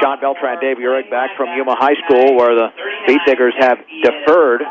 Don Beltran, Dave Urich back from Yuma High School, where the Beat Diggers have deferred.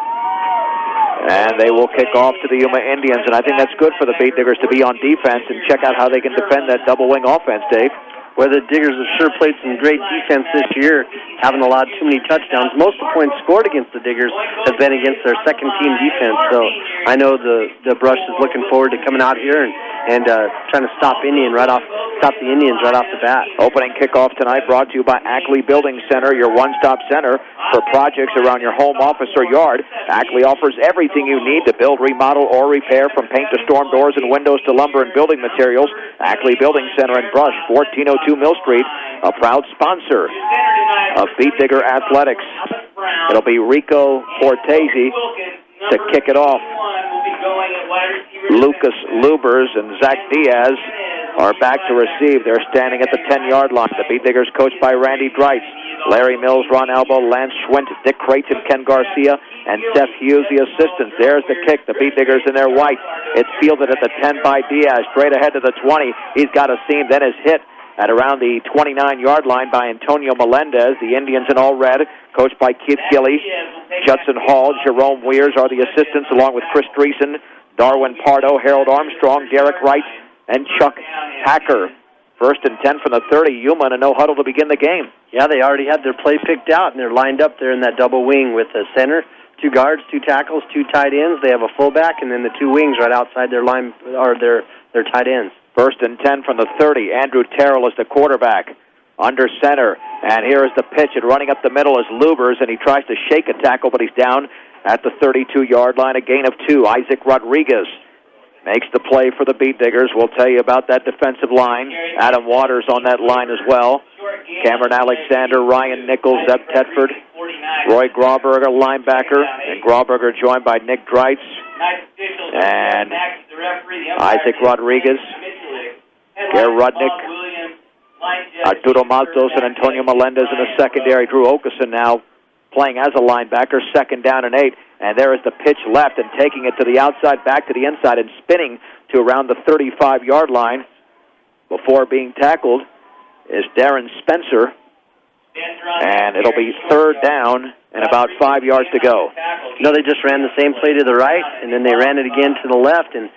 And they will kick off to the Yuma Indians. And I think that's good for the Beat Diggers to be on defense and check out how they can defend that double-wing offense, Dave. Well, the Diggers have sure played some great defense this year, haven't allowed too many touchdowns. Most of the points scored against the Diggers have been against their second-team defense. So I know the Brush is looking forward to coming out here and trying to stop the Indians right off the bat. Opening kickoff tonight brought to you by Ackley Building Center, your one-stop center for projects around your home, office, or yard. Ackley offers everything you need to build, remodel, or repair, from paint to storm doors and windows to lumber and building materials. Ackley Building Center in Brush, 1402 Mill Street, a proud sponsor of Beat Digger Athletics. It'll be Rico Cortese to kick it off. Lucas Lubers and Zach Diaz are back to receive. They're standing at the 10-yard line. The Beat Diggers coached by Randy Dreitz, Larry Mills, Ron Albo, Lance Schwint, Dick Creighton, Ken Garcia, and Seth Hughes, the assistants. There's the kick. The Beat Diggers in their white. It's fielded at the 10 by Diaz, straight ahead to the 20. He's got a seam, then is hit at around the 29-yard line by Antonio Melendez. The Indians in all red, coached by Keith Gilly, Judson Hall, Jerome Weirs are the assistants, along with Chris Dreesen, Darwin Pardo, Harold Armstrong, Derek Wright, and Chuck Hacker. 1st and 10 from the 30. Yuma in a no-huddle to begin the game. Yeah, they already had their play picked out, and they're lined up there in that double wing with a center, 2 guards, 2 tackles, 2 tight ends. They have a fullback, and then the 2 wings right outside their line are their tight ends. 1st and 10 from the 30. Andrew Terrell is the quarterback under center. And here is the pitch, and running up the middle is Lubers, and he tries to shake a tackle, but he's down at the 32-yard line, a gain of 2. Isaac Rodriguez makes the play for the Beat Diggers. We'll tell you about that defensive line. Adam Waters on that line as well. Cameron Alexander, Ryan Nichols, Zeb Tedford, Roy Grauberger, linebacker, and Grauberger joined by Nick Dreitz and Isaac Rodriguez, Gare Rudnick, Arturo Maltos, and Antonio Melendez in the secondary. Drew Okeson now playing as a linebacker, 2nd down and 8. And there is the pitch left, and taking it to the outside, back to the inside, and spinning to around the 35-yard line before being tackled is Darren Spencer. And it'll be 3rd down and about 5 yards to go. No, they just ran the same play to the right, and then they ran it again to the left, and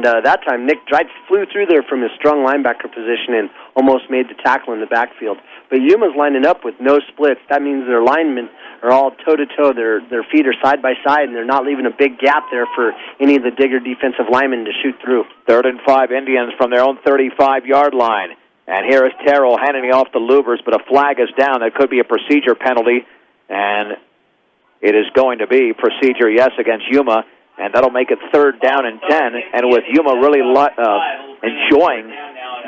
that time Nick Dreitz flew through there from his strong linebacker position and almost made the tackle in the backfield. But Yuma's lining up with no splits. That means their linemen are all toe-to-toe. Their feet are side by side, and they're not leaving a big gap there for any of the Digger defensive linemen to shoot through. 3rd and 5 Indians from their own 35-yard line. And here is Terrell handing it off to Lubers, but a flag is down. That could be a procedure penalty, and it is going to be procedure, yes, against Yuma, and that'll make it 3rd down and 10. And with Yuma really enjoying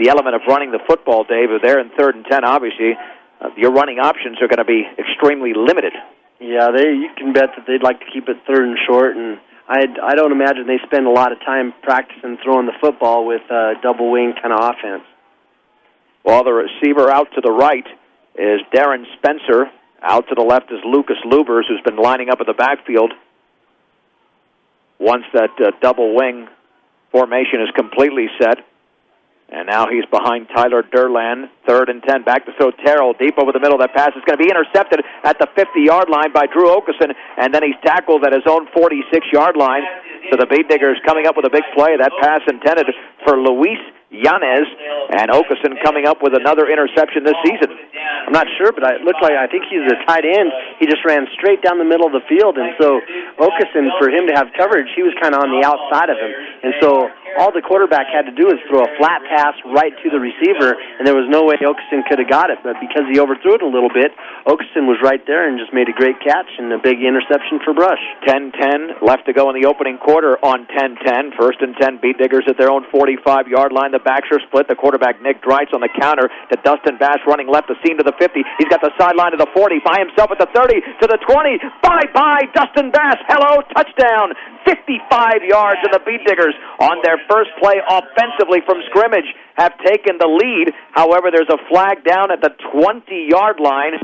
the element of running the football, Dave, they're in 3rd and 10, obviously. Your running options are going to be extremely limited. Yeah, you can bet that they'd like to keep it 3rd and short, and I don't imagine they spend a lot of time practicing throwing the football with double wing kind of offense. Well, the receiver out to the right is Darren Spencer. Out to the left is Lucas Lubers, who's been lining up in the backfield. Once that double wing formation is completely set. And now he's behind Tyler Durland. 3rd and 10. Back to throw Terrell. Deep over the middle. That pass is going to be intercepted at the 50-yard line by Drew Okeson. And then he's tackled at his own 46-yard line. So the Beat Diggers coming up with a big play. That pass intended for Luis Yanez, and Okeson coming up with another interception this season. I'm not sure, but it looked like I think he's a tight end. He just ran straight down the middle of the field, and so Okeson, for him to have coverage, he was kind of on the outside of him. And so all the quarterback had to do was throw a flat pass right to the receiver, and there was no way Okeson could have got it. But because he overthrew it a little bit, Okeson was right there and just made a great catch and a big interception for Brush. 10-10 left to go in the opening quarter on 10-10. 1st and 10, Beat Diggers at their own 45-yard line. The backs are split. The quarterback, Nick Dreitz, on the counter to Dustin Bass, running left, the seam to the 50. He's got the sideline to the 40, by himself at the 30, to the 20. Bye-bye, Dustin Bass. Hello, touchdown. 55 yards, and the Beat Diggers on their first play offensively from scrimmage have taken the lead. However, there's a flag down at the 20-yard line,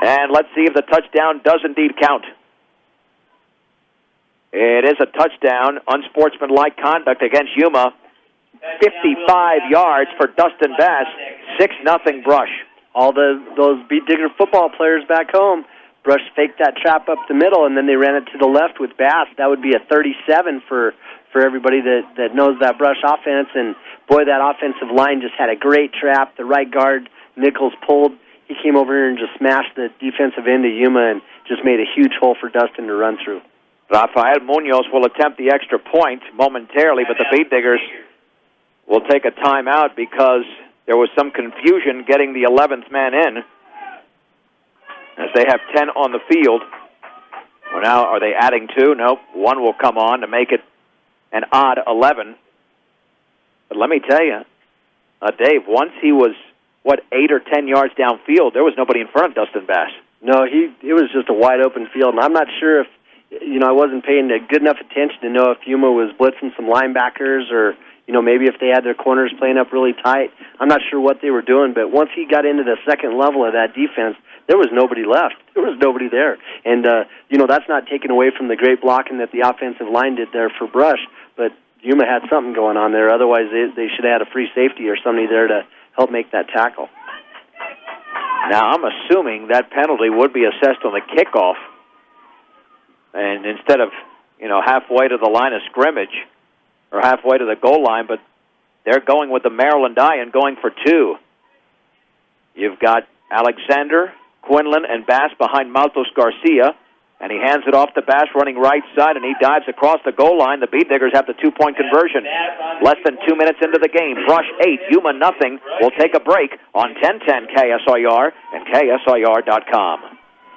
and let's see if the touchdown does indeed count. It is a touchdown, unsportsmanlike conduct against Yuma. 55 yards for Dustin Bass, 6-0 Brush. all those Beat Digger football players back home, Brush faked that trap up the middle, and then they ran it to the left with Bass. That would be a 37 for everybody that knows that Brush offense. And, boy, that offensive line just had a great trap. The right guard, Nichols, pulled. He came over here and just smashed the defensive end of Yuma and just made a huge hole for Dustin to run through. Rafael Munoz will attempt the extra point momentarily, but the Beat Diggers will take a timeout because there was some confusion getting the 11th man in, as they have 10 on the field. Well, now, are they adding 2? Nope. 1 will come on to make it an odd 11. But let me tell you, Dave, once he was, 8 or 10 yards downfield, there was nobody in front of Dustin Bass. No, it was just a wide-open field, and I'm not sure if, I wasn't paying good enough attention to know if Yuma was blitzing some linebackers or, maybe if they had their corners playing up really tight. I'm not sure what they were doing, but once he got into the second level of that defense, there was nobody left. There was nobody there. And, that's not taken away from the great blocking that the offensive line did there for Brush, but Yuma had something going on there. Otherwise, they should have had a free safety or somebody there to help make that tackle. Now, I'm assuming that penalty would be assessed on the kickoff, and instead of, halfway to the line of scrimmage or halfway to the goal line, but they're going with the Maryland eye and going for 2. You've got Alexander, Quinlan, and Bass behind Maltos Garcia, and he hands it off to Bass running right side, and he dives across the goal line. The Beat Diggers have the 2-point conversion. Less than 2 minutes into the game. Brush 8, Yuma nothing. We'll take a break on 1010 KSIR and KSIR.com.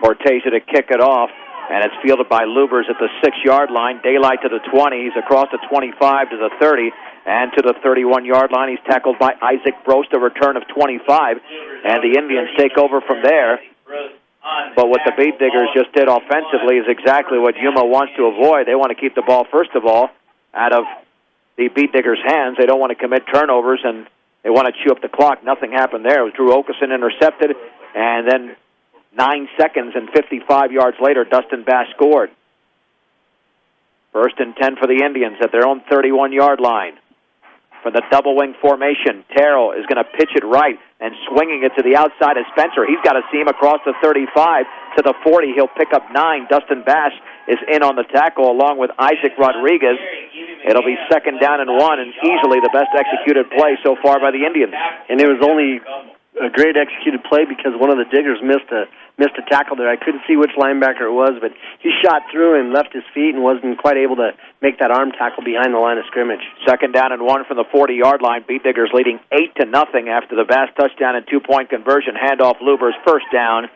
Portesa to kick it off, and it's fielded by Lubers at the 6-yard line. Daylight to the 20. He's across the 25 to the 30 and to the 31-yard line. He's tackled by Isaac Brost, a return of 25, and the Indians take over from there. But what the Beat Diggers just did offensively is exactly what Yuma wants to avoid. They want to keep the ball, first of all, out of the Beat Diggers' hands. They don't want to commit turnovers, and they want to chew up the clock. Nothing happened there. It was Drew Okeson intercepted, and then 9 seconds and 55 yards later, Dustin Bass scored. 1st and 10 for the Indians at their own 31-yard line. From the double-wing formation, Terrell is going to pitch it right and swinging it to the outside of Spencer. He's got a seam across the 35 to the 40. He'll pick up 9. Dustin Bass is in on the tackle along with Isaac Rodriguez. It'll be 2nd down and 1, and easily the best executed play so far by the Indians. And it was only a great executed play because one of the Diggers missed a tackle there. I couldn't see which linebacker it was, but he shot through and left his feet and wasn't quite able to make that arm tackle behind the line of scrimmage. 2nd down and 1 from the 40-yard line. Beat Diggers leading 8-0 after the Bass touchdown and 2-point conversion. Handoff Lubers, 1st down.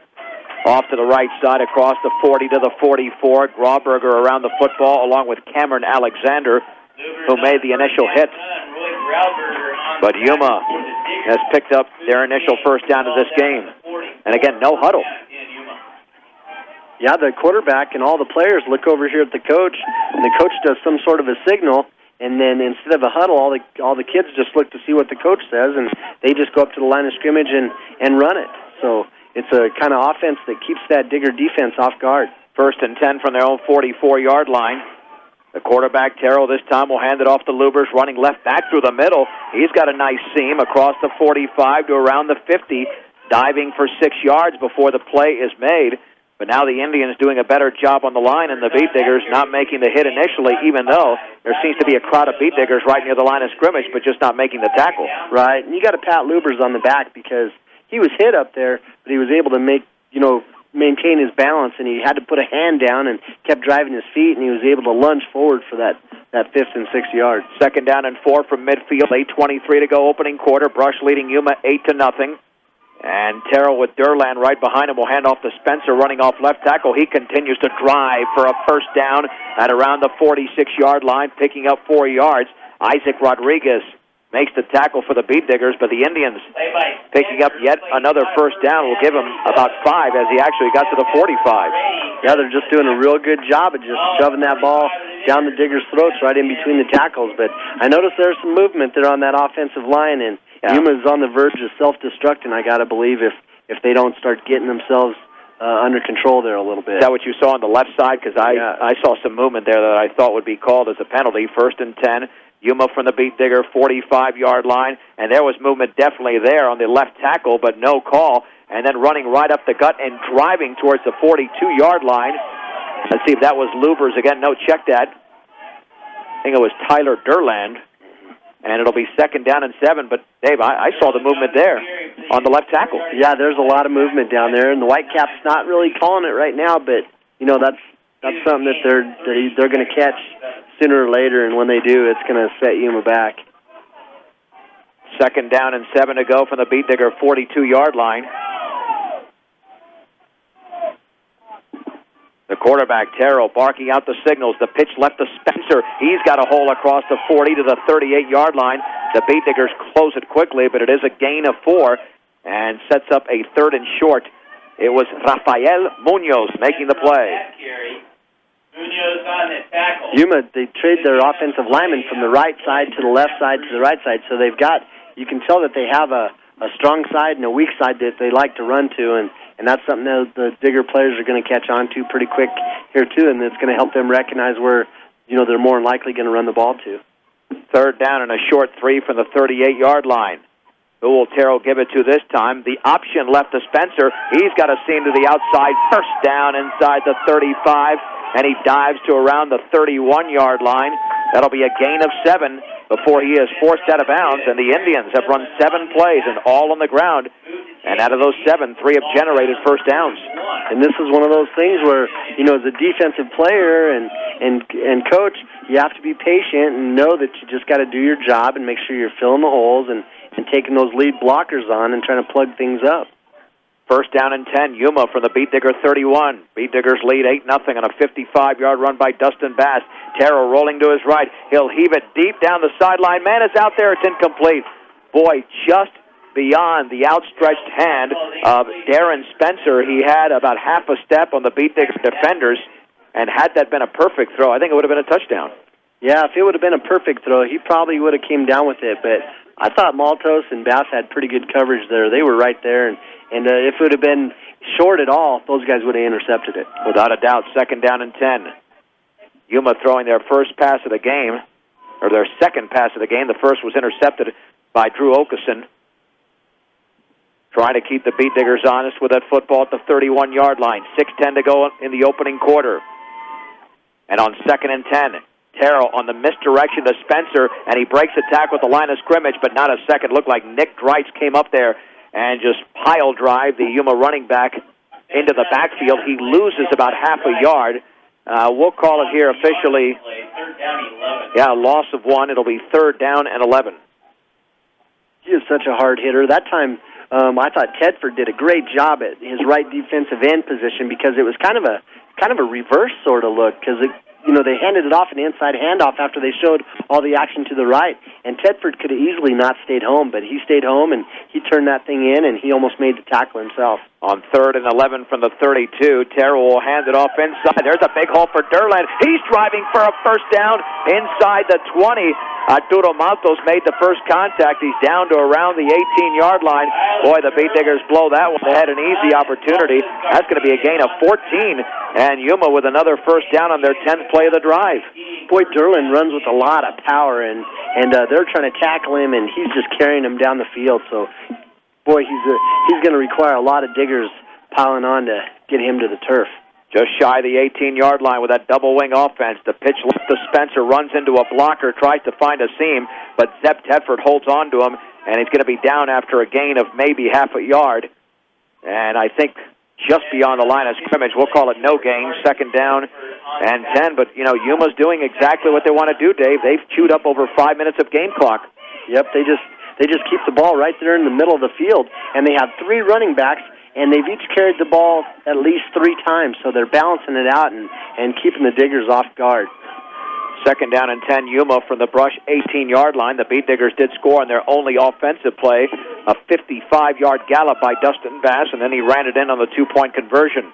Off to the right side across the 40 to the 44. Grauberger around the football along with Cameron Alexander, who made the initial hit. But Yuma has picked up their initial 1st down of this game. And again, no huddle. Yeah, the quarterback and all the players look over here at the coach, and the coach does some sort of a signal, and then instead of a huddle, all the kids just look to see what the coach says, and they just go up to the line of scrimmage and run it. So it's a kind of offense that keeps that Digger defense off guard. 1st and 10 from their own 44-yard line. The quarterback, Terrell, this time will hand it off to Lubers, running left back through the middle. He's got a nice seam across the 45 to around the 50, diving for 6 yards before the play is made. But now the Indians doing a better job on the line, and the Beat Diggers not making the hit initially, even though there seems to be a crowd of Beat Diggers right near the line of scrimmage, but just not making the tackle. Right, and you got to pat Lubers on the back because he was hit up there, but he was able to maintain his balance, and he had to put a hand down and kept driving his feet, and he was able to lunge forward for that 5th and 6 yards. 2nd down and 4 from midfield, 8:23 to go, opening quarter. Brush leading Yuma 8-0. And Terrell with Durland right behind him will hand off to Spencer running off left tackle. He continues to drive for a 1st down at around the 46-yard line, picking up 4 yards. Isaac Rodriguez makes the tackle for the Beat Diggers, but the Indians picking up yet another 1st down will give him about 5 as he actually got to the 45. Yeah, they're just doing a real good job of just shoving that ball down the Diggers' throats right in between the tackles. But I noticed there's some movement there on that offensive line, and Yuma's on the verge of self-destructing, I got to believe, if they don't start getting themselves under control there a little bit. Is that what you saw on the left side? Because I saw some movement there that I thought would be called as a penalty. 1st and 10. Yuma from the beat digger, 45-yard line, and there was movement definitely there on the left tackle, but no call. And then running right up the gut and driving towards the 42-yard line. Let's see if that was Lubers again. No, check that. I think it was Tyler Durland. And it'll be 2nd down and 7. But, Dave, I saw the movement there on the left tackle. Yeah, there's a lot of movement down there, and the Whitecaps not really calling it right now, but, that's something that they're going to catch sooner or later, and when they do, it's going to set Yuma back. 2nd down and 7 to go from the beat digger 42-yard line. The quarterback, Terrell, barking out the signals. The pitch left to Spencer. He's got a hole across the 40 to the 38-yard line. The beat diggers close it quickly, but it is a gain of 4 and sets up a 3rd and short. It was Rafael Munoz making the play. Yuma, they trade their offensive linemen from the right side to the left side to the right side, so you can tell that they have a strong side and a weak side that they like to run to, and that's something that the digger players are going to catch on to pretty quick here, too, and it's going to help them recognize where, they're more than likely going to run the ball to. 3rd down and a short 3 from the 38-yard line. Who will Terrell give it to this time? The option left to Spencer. He's got a seam to the outside. 1st down inside the 35, and he dives to around the 31-yard line. That'll be a gain of 7 before he is forced out of bounds, and the Indians have run 7 plays and all on the ground. And out of those 7, 3 have generated 1st downs. And this is one of those things where, as a defensive player and coach, you have to be patient and know that you just got to do your job and make sure you're filling the holes and taking those lead blockers on and trying to plug things up. 1st down and 10, Yuma from the beat digger 31. Beat diggers lead 8-0 on a 55-yard run by Dustin Bass. Terrell rolling to his right. He'll heave it deep down the sideline. Man is out there. It's incomplete. Boy, just beyond the outstretched hand of Darren Spencer. He had about half a step on the beat digger defenders, and had that been a perfect throw, I think it would have been a touchdown. Yeah, if it would have been a perfect throw, he probably would have came down with it, but I thought Maltos and Bass had pretty good coverage there. They were right there, and if it would have been short at all, those guys would have intercepted it. Without a doubt, 2nd down and 10. Yuma throwing their first pass of the game, or their second pass of the game. The first was intercepted by Drew Okeson. Trying to keep the beat diggers honest with that football at the 31-yard line. 6:10 to go in the opening quarter. And on 2nd and 10, Terrell on the misdirection to Spencer, and he breaks the tackle at the line of scrimmage, but not a second. Looked like Nick Dreitz came up there and just pile drive the Yuma running back into the backfield. He loses about half a yard. We'll call it here officially. Yeah, a loss of 1. It'll be 3rd down and 11. He is such a hard hitter. That time, I thought Tedford did a great job at his right defensive end position because it was kind of a reverse sort of look because they handed it off an inside handoff after they showed all the action to the right, and Tedford could have easily not stayed home, but he stayed home and he turned that thing in and he almost made the tackle himself. On 3rd and 11 from the 32, Terrell will hand it off inside. There's a big hole for Durland. He's driving for a 1st down inside the 20. Arturo Maltos made the first contact. He's down to around the 18-yard line. Boy, the beat diggers blow that one. They had an easy opportunity. That's going to be a gain of 14. And Yuma with another 1st down on their 10th play of the drive. Boy, Durland runs with a lot of power, and they're trying to tackle him, and he's just carrying him down the field. So, boy, he's going to require a lot of diggers piling on to get him to the turf. Just shy of the 18-yard line with that double-wing offense. The pitch left to Spencer, runs into a blocker, tries to find a seam, but Zeb Tedford holds on to him, and he's going to be down after a gain of maybe half a yard. And I think just beyond the line of scrimmage, we'll call it no gain, 2nd down and 10. But, Yuma's doing exactly what they want to do, Dave. They've chewed up over 5 minutes of game clock. Yep, they just keep the ball right there in the middle of the field, and they have 3 running backs, and they've each carried the ball at least 3 times, so they're balancing it out and keeping the diggers off guard. 2nd down and 10, Yuma from the brush 18-yard line. The beat diggers did score on their only offensive play, a 55-yard gallop by Dustin Bass, and then he ran it in on the 2-point conversion.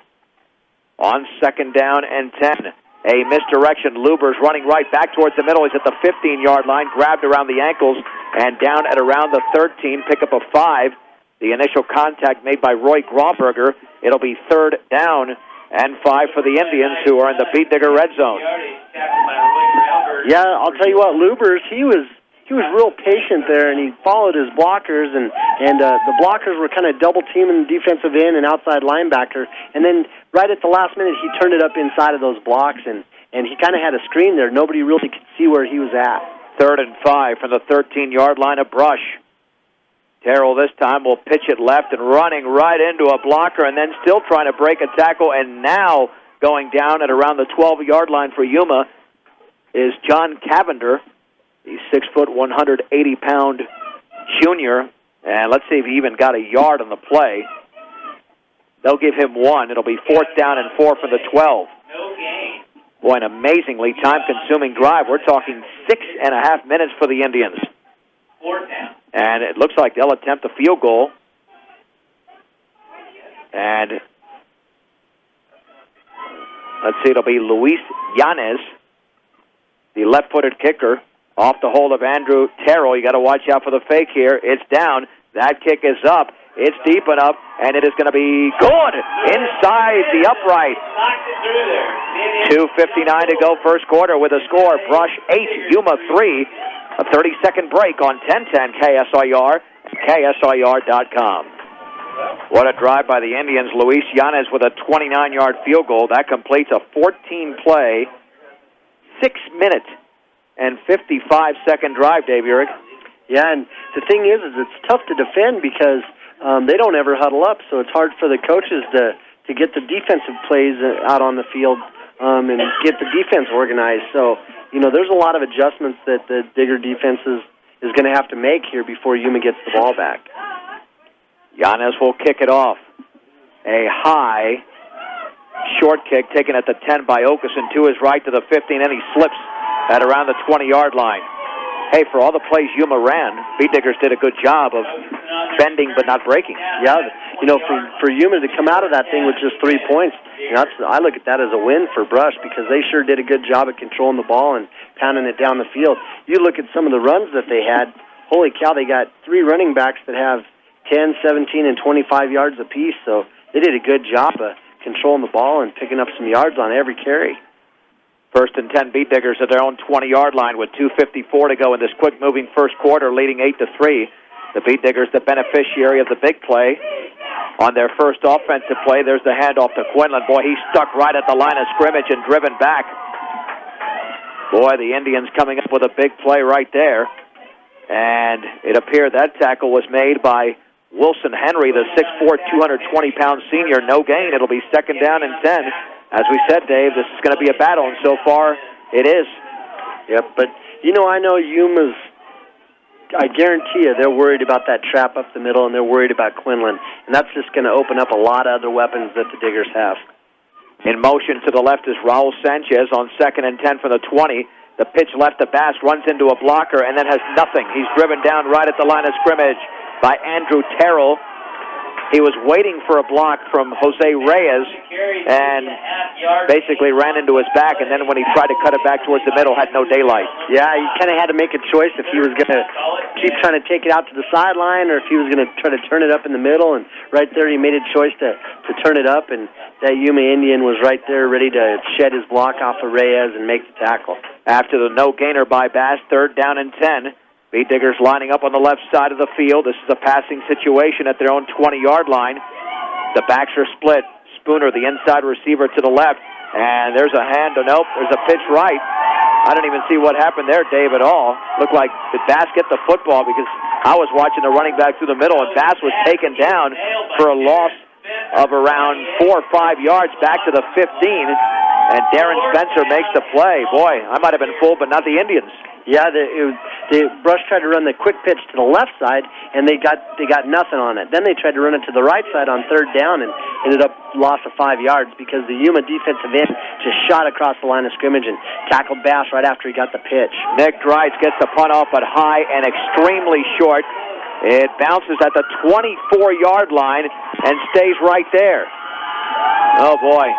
On 2nd down and 10, a misdirection. Luber's running right back towards the middle. He's at the 15-yard line, grabbed around the ankles, and down at around the 13, pick up a 5. The initial contact made by Roy Grauberger. It'll be 3rd down and 5 for the Indians, who are in the beat digger red zone. Yeah, I'll tell you what, Lubers, he was real patient there, and he followed his blockers, and the blockers were kind of double-teaming the defensive end and outside linebacker, and then right at the last minute, he turned it up inside of those blocks, and he kind of had a screen there. Nobody really could see where he was at. 3rd and 5 from the 13-yard line of Brush. Terrell this time will pitch it left and running right into a blocker, and then still trying to break a tackle, and now going down at around the 12-yard line for Yuma is John Cavender. He's 6 foot, 180-pound junior, and let's see if he even got a yard on the play. They'll give him 1. It'll be 4th down and 4 for the 12. Boy, an amazingly time-consuming drive. We're talking 6.5 minutes for the Indians. 4th down. And it looks like they'll attempt a field goal. And let's see, it'll be Luis Yanez, the left-footed kicker, off the hold of Andrew Terrell. You got to watch out for the fake here. It's down. That kick is up. It's deep enough, and it is going to be good inside the upright. 2:59 to go first quarter with a score. Brush 8, Yuma 3. A 30-second break on 1010 KSIR and KSIR.com. What a drive by the Indians. Luis Yanez with a 29-yard field goal. That completes a 14-play, 6-minute and 55-second drive, Dave Urich. Yeah, and the thing is it's tough to defend because they don't ever huddle up, so it's hard for the coaches to get the defensive plays out on the field and get the defense organized. So, there's a lot of adjustments that the Digger defense is going to have to make here before Yuma gets the ball back. Yanez will kick it off. A high, short kick taken at the 10 by Okeson to his right to the 15, and he slips at around the 20-yard line. Hey, for all the plays Yuma ran, Beat Diggers did a good job of bending but not breaking. Yeah, for Yuma to come out of that thing with just 3 points, I look at that as a win for Brush because they sure did a good job of controlling the ball and pounding it down the field. You look at some of the runs that they had, holy cow, they got 3 running backs that have 10, 17, and 25 yards apiece, so they did a good job of controlling the ball and picking up some yards on every carry. 1st and 10 Beat Diggers at their own 20-yard line with 2:54 to go in this quick-moving first quarter, leading 8-3. The Beat Diggers, the beneficiary of the big play. On their first offensive play, there's the handoff to Quinlan. Boy, he stuck right at the line of scrimmage and driven back. Boy, the Indians coming up with a big play right there. And it appeared that tackle was made by Wilson Henry, the 6'4", 220-pound senior. No gain. It'll be 2nd down and 10. As we said, Dave, this is going to be a battle, and so far it is. Yep, but, I know Yuma's, I guarantee you, they're worried about that trap up the middle, and they're worried about Quinlan, and that's just going to open up a lot of other weapons that the Diggers have. In motion to the left is Raul Sanchez on 2nd and 10 for the 20. The pitch left to Bass, runs into a blocker, and then has nothing. He's driven down right at the line of scrimmage by Andrew Terrell. He was waiting for a block from Jose Reyes and basically ran into his back, and then when he tried to cut it back towards the middle, had no daylight. Yeah, he kind of had to make a choice if he was going to keep trying to take it out to the sideline or if he was going to try to turn it up in the middle, and right there he made a choice to turn it up, and that Yuma Indian was right there ready to shed his block off of Reyes and make the tackle. After the no-gainer by Bass, 3rd down and 10. Beat Diggers lining up on the left side of the field. This is a passing situation at their own 20-yard line. The backs are split. Spooner, the inside receiver, to the left. And there's a hand. Nope, there's a pitch right. I didn't even see what happened there, Dave, at all. Looked like, did Bass get the football? Because I was watching the running back through the middle, and Bass was taken down for a loss of around 4 or 5 yards back to the 15. And Darren Spencer makes the play. Boy, I might have been fooled, but not the Indians. Yeah, the Brush tried to run the quick pitch to the left side, and they got nothing on it. Then they tried to run it to the right side on 3rd down and ended up loss of 5 yards because the Yuma defensive end just shot across the line of scrimmage and tackled Bass right after he got the pitch. Nick Dreitz gets the punt off, but high and extremely short. It bounces at the 24-yard line and stays right there. Oh, boy.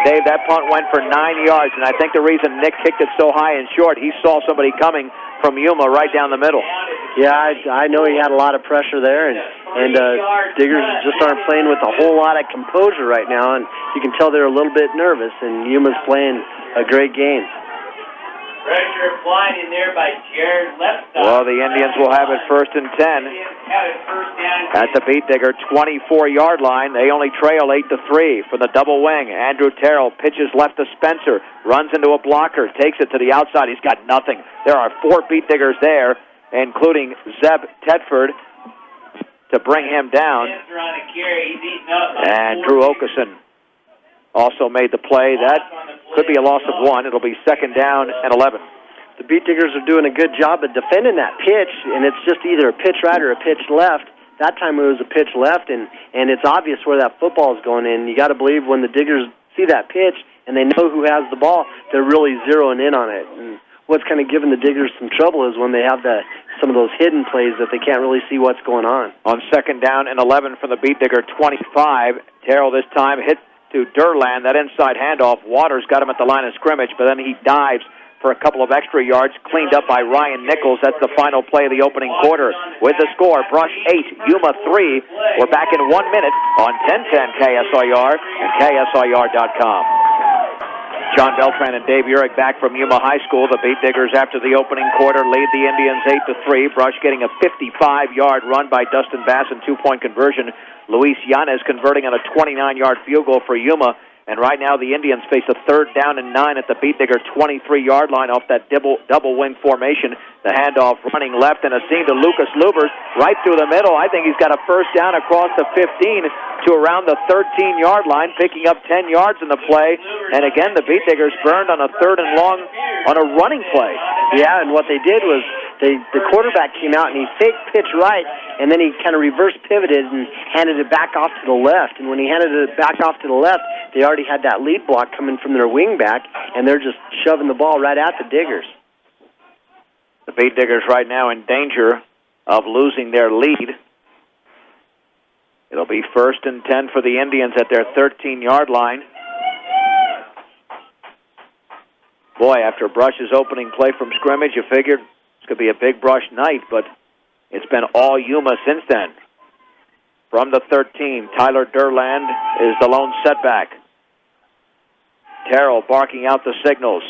Dave, that punt went for 9 yards, and I think the reason Nick kicked it so high and short, he saw somebody coming from Yuma right down the middle. Yeah, I know he had a lot of pressure there, and Diggers just aren't playing with a whole lot of composure right now, and you can tell they're a little bit nervous, and Yuma's playing a great game. Pressure applied in there by Jared Lefstock. Well, the Indians will have it 1st and 10 at the Beat Digger 24-yard line. They only trail 8-3 from the double wing. Andrew Terrell pitches left to Spencer, runs into a blocker, takes it to the outside. He's got nothing. There are 4 Beat Diggers there, including Zeb Tedford, to bring him down. And Drew Okeson also made the play. That could be a loss of 1. It'll be 2nd down and 11. The Beat Diggers are doing a good job of defending that pitch, and it's just either a pitch right or a pitch left. That time it was a pitch left, and it's obvious where that football is going in. You got to believe when the Diggers see that pitch and they know who has the ball, they're really zeroing in on it. And what's kind of giving the Diggers some trouble is when they have some of those hidden plays that they can't really see what's going on. On 2nd down and 11 from the Beat Digger 25, Terrell this time hit to Durland. That inside handoff, Waters got him at the line of scrimmage, but then he dives for a couple of extra yards, cleaned up by Ryan Nichols. That's the final play of the opening quarter. With the score, Brush 8, Yuma 3. We're back in 1 minute on 1010 KSIR and KSIR.com. John Beltran and Dave Urich back from Yuma High School. The Beat Diggers, after the opening quarter, lead the Indians 8-3. Brush getting a 55-yard run by Dustin Bass and 2-point conversion. Luis Yanez converting on a 29-yard field goal for Yuma. And right now the Indians face a 3rd down and 9 at the Beat Digger 23-yard line off that double wing formation. The handoff running left and a seam to Lucas Lubers right through the middle. I think he's got a 1st down across the 15 to around the 13-yard line, picking up 10 yards in the play. And again, the Beat Diggers burned on a 3rd and long on a running play. Yeah, and what they did was the quarterback came out and he faked pitch right, and then he kind of reverse pivoted and handed it back off to the left. And when he handed it back off to the left, they already had that lead block coming from their wing back, and they're just shoving the ball right at the Diggers. The Beat Diggers right now in danger of losing their lead. It'll be 1st and 10 for the Indians at their 13-yard line. Boy, after Brush's opening play from scrimmage, you figured it's going to be a big Brush night, but it's been all Yuma since then. From the 13, Tyler Durland is the lone setback. Terrell barking out the signals.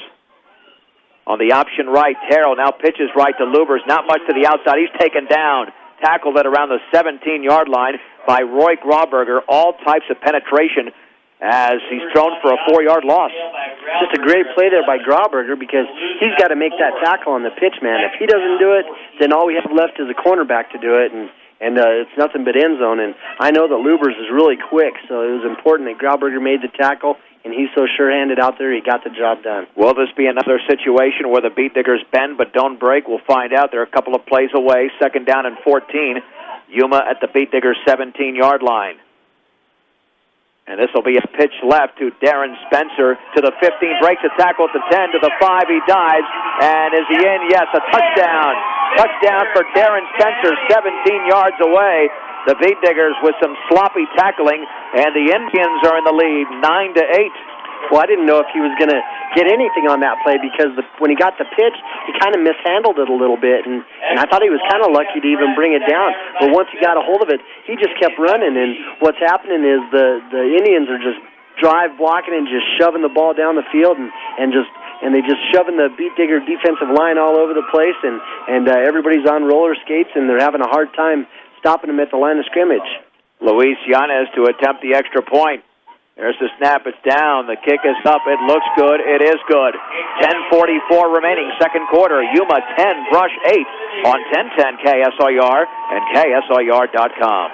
On the option right, Terrell now pitches right to Lubers. Not much to the outside. He's taken down. Tackled at around the 17-yard line by Roy Grauberger. All types of penetration as he's thrown for a 4-yard loss. Just a great play there by Grauberger because he's got to make that tackle on the pitch, man. If he doesn't do it, then all we have left is a cornerback to do it, and it's nothing but end zone. And I know that Lubers is really quick, so it was important that Grauberger made the tackle, and he's so sure-handed out there, he got the job done. Will this be another situation where the Beat Diggers bend but don't break? We'll find out. They're a couple of plays away. 2nd down and 14. Yuma at the Beat Diggers' 17-yard line. And this will be a pitch left to Darren Spencer to the 15, breaks a tackle at the 10, to the 5, he dives, and is he in? Yes, a touchdown. Touchdown for Darren Spencer, 17 yards away. The Beat Diggers with some sloppy tackling, and the Indians are in the lead, 9-8. Well, I didn't know if he was going to get anything on that play because when he got the pitch, he kind of mishandled it a little bit, and I thought he was kind of lucky to even bring it down. But once he got a hold of it, he just kept running, and what's happening is the Indians are just drive blocking and just shoving the ball down the field, and they just shoving the Beat Digger defensive line all over the place, and everybody's on roller skates, and they're having a hard time stopping them at the line of scrimmage. Luis Yanez to attempt the extra point. There's the snap. It's down. The kick is up. It looks good. It is good. 10:44 remaining, 2nd quarter. Yuma 10, Brush 8 on 1010 KSIR and KSIR.com.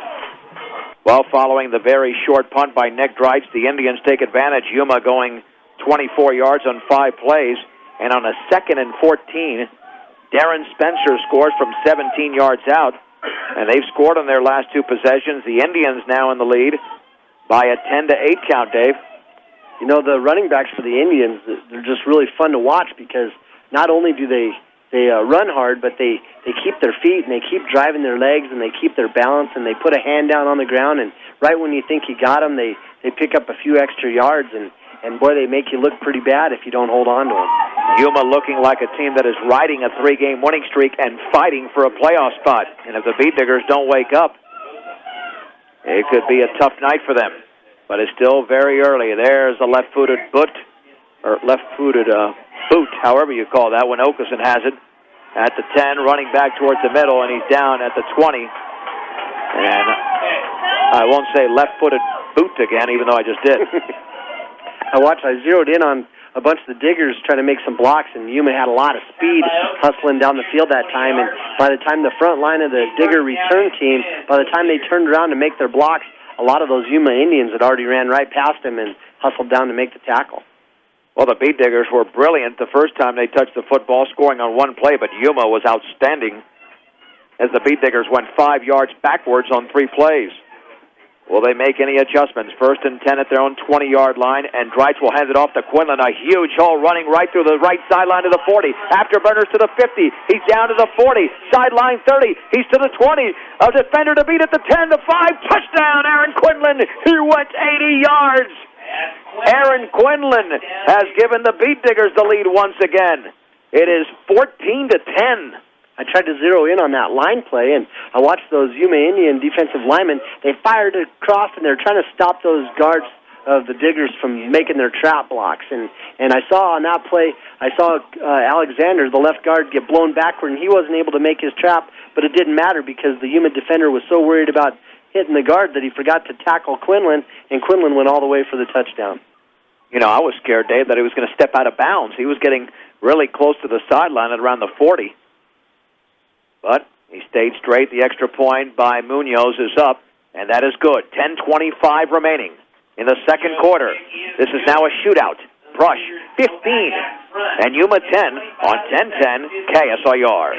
Well, following the very short punt by Nick Dreitz, the Indians take advantage. Yuma going 24 yards on 5 plays. And on a 2nd and 14, Darren Spencer scores from 17 yards out. And they've scored on their last 2 possessions. The Indians now in the lead by a 10-8 count, Dave. You know, the running backs for the Indians, they're just really fun to watch because not only do they run hard, but they keep their feet and they keep driving their legs and they keep their balance and they put a hand down on the ground, and right when you think you got them, they pick up a few extra yards, and boy, they make you look pretty bad if you don't hold on to them. Yuma looking like a team that is riding a 3-game winning streak and fighting for a playoff spot. And if the Beat Diggers don't wake up, it could be a tough night for them. But it's still very early. There's a left-footed boot, however you call that, when Okeson has it at the 10, running back towards the middle, and he's down at the 20. And I won't say left-footed boot again, even though I just did. I zeroed in on a bunch of the Diggers trying to make some blocks, and Yuma had a lot of speed hustling down the field that time. And by the time the front line of the Digger return team, by the time they turned around to make their blocks, a lot of those Yuma Indians had already ran right past him and hustled down to make the tackle. Well, the Beat Diggers were brilliant the first time they touched the football, scoring on one play, but Yuma was outstanding as the Beat Diggers went 5 yards backwards on 3 plays. Will they make any adjustments? 1st and 10 at their own 20-yard line, and Dreitz will hand it off to Quinlan. A huge hole running right through the right sideline to the 40. Afterburners to the 50. He's down to the 40. Sideline 30. He's to the 20. A defender to beat at the 10, the 5. Touchdown, Aaron Quinlan. He went 80 yards. Aaron Quinlan has given the Beat Diggers the lead once again. It is 14-10. I tried to zero in on that line play, and I watched those Yuma Indian defensive linemen. They fired across, and they're trying to stop those guards of the Diggers from making their trap blocks. And I saw on that play, Alexander, the left guard, get blown backward, and he wasn't able to make his trap, but it didn't matter because the Yuma defender was so worried about hitting the guard that he forgot to tackle Quinlan, and Quinlan went all the way for the touchdown. You know, I was scared, Dave, that he was going to step out of bounds. He was getting really close to the sideline at around the 40. But he stayed straight. The extra point by Munoz is up, and that is good. 10:25 remaining in the second quarter. This is now a shootout. Brush, 15, and Yuma 10 on 10-10 KSIR.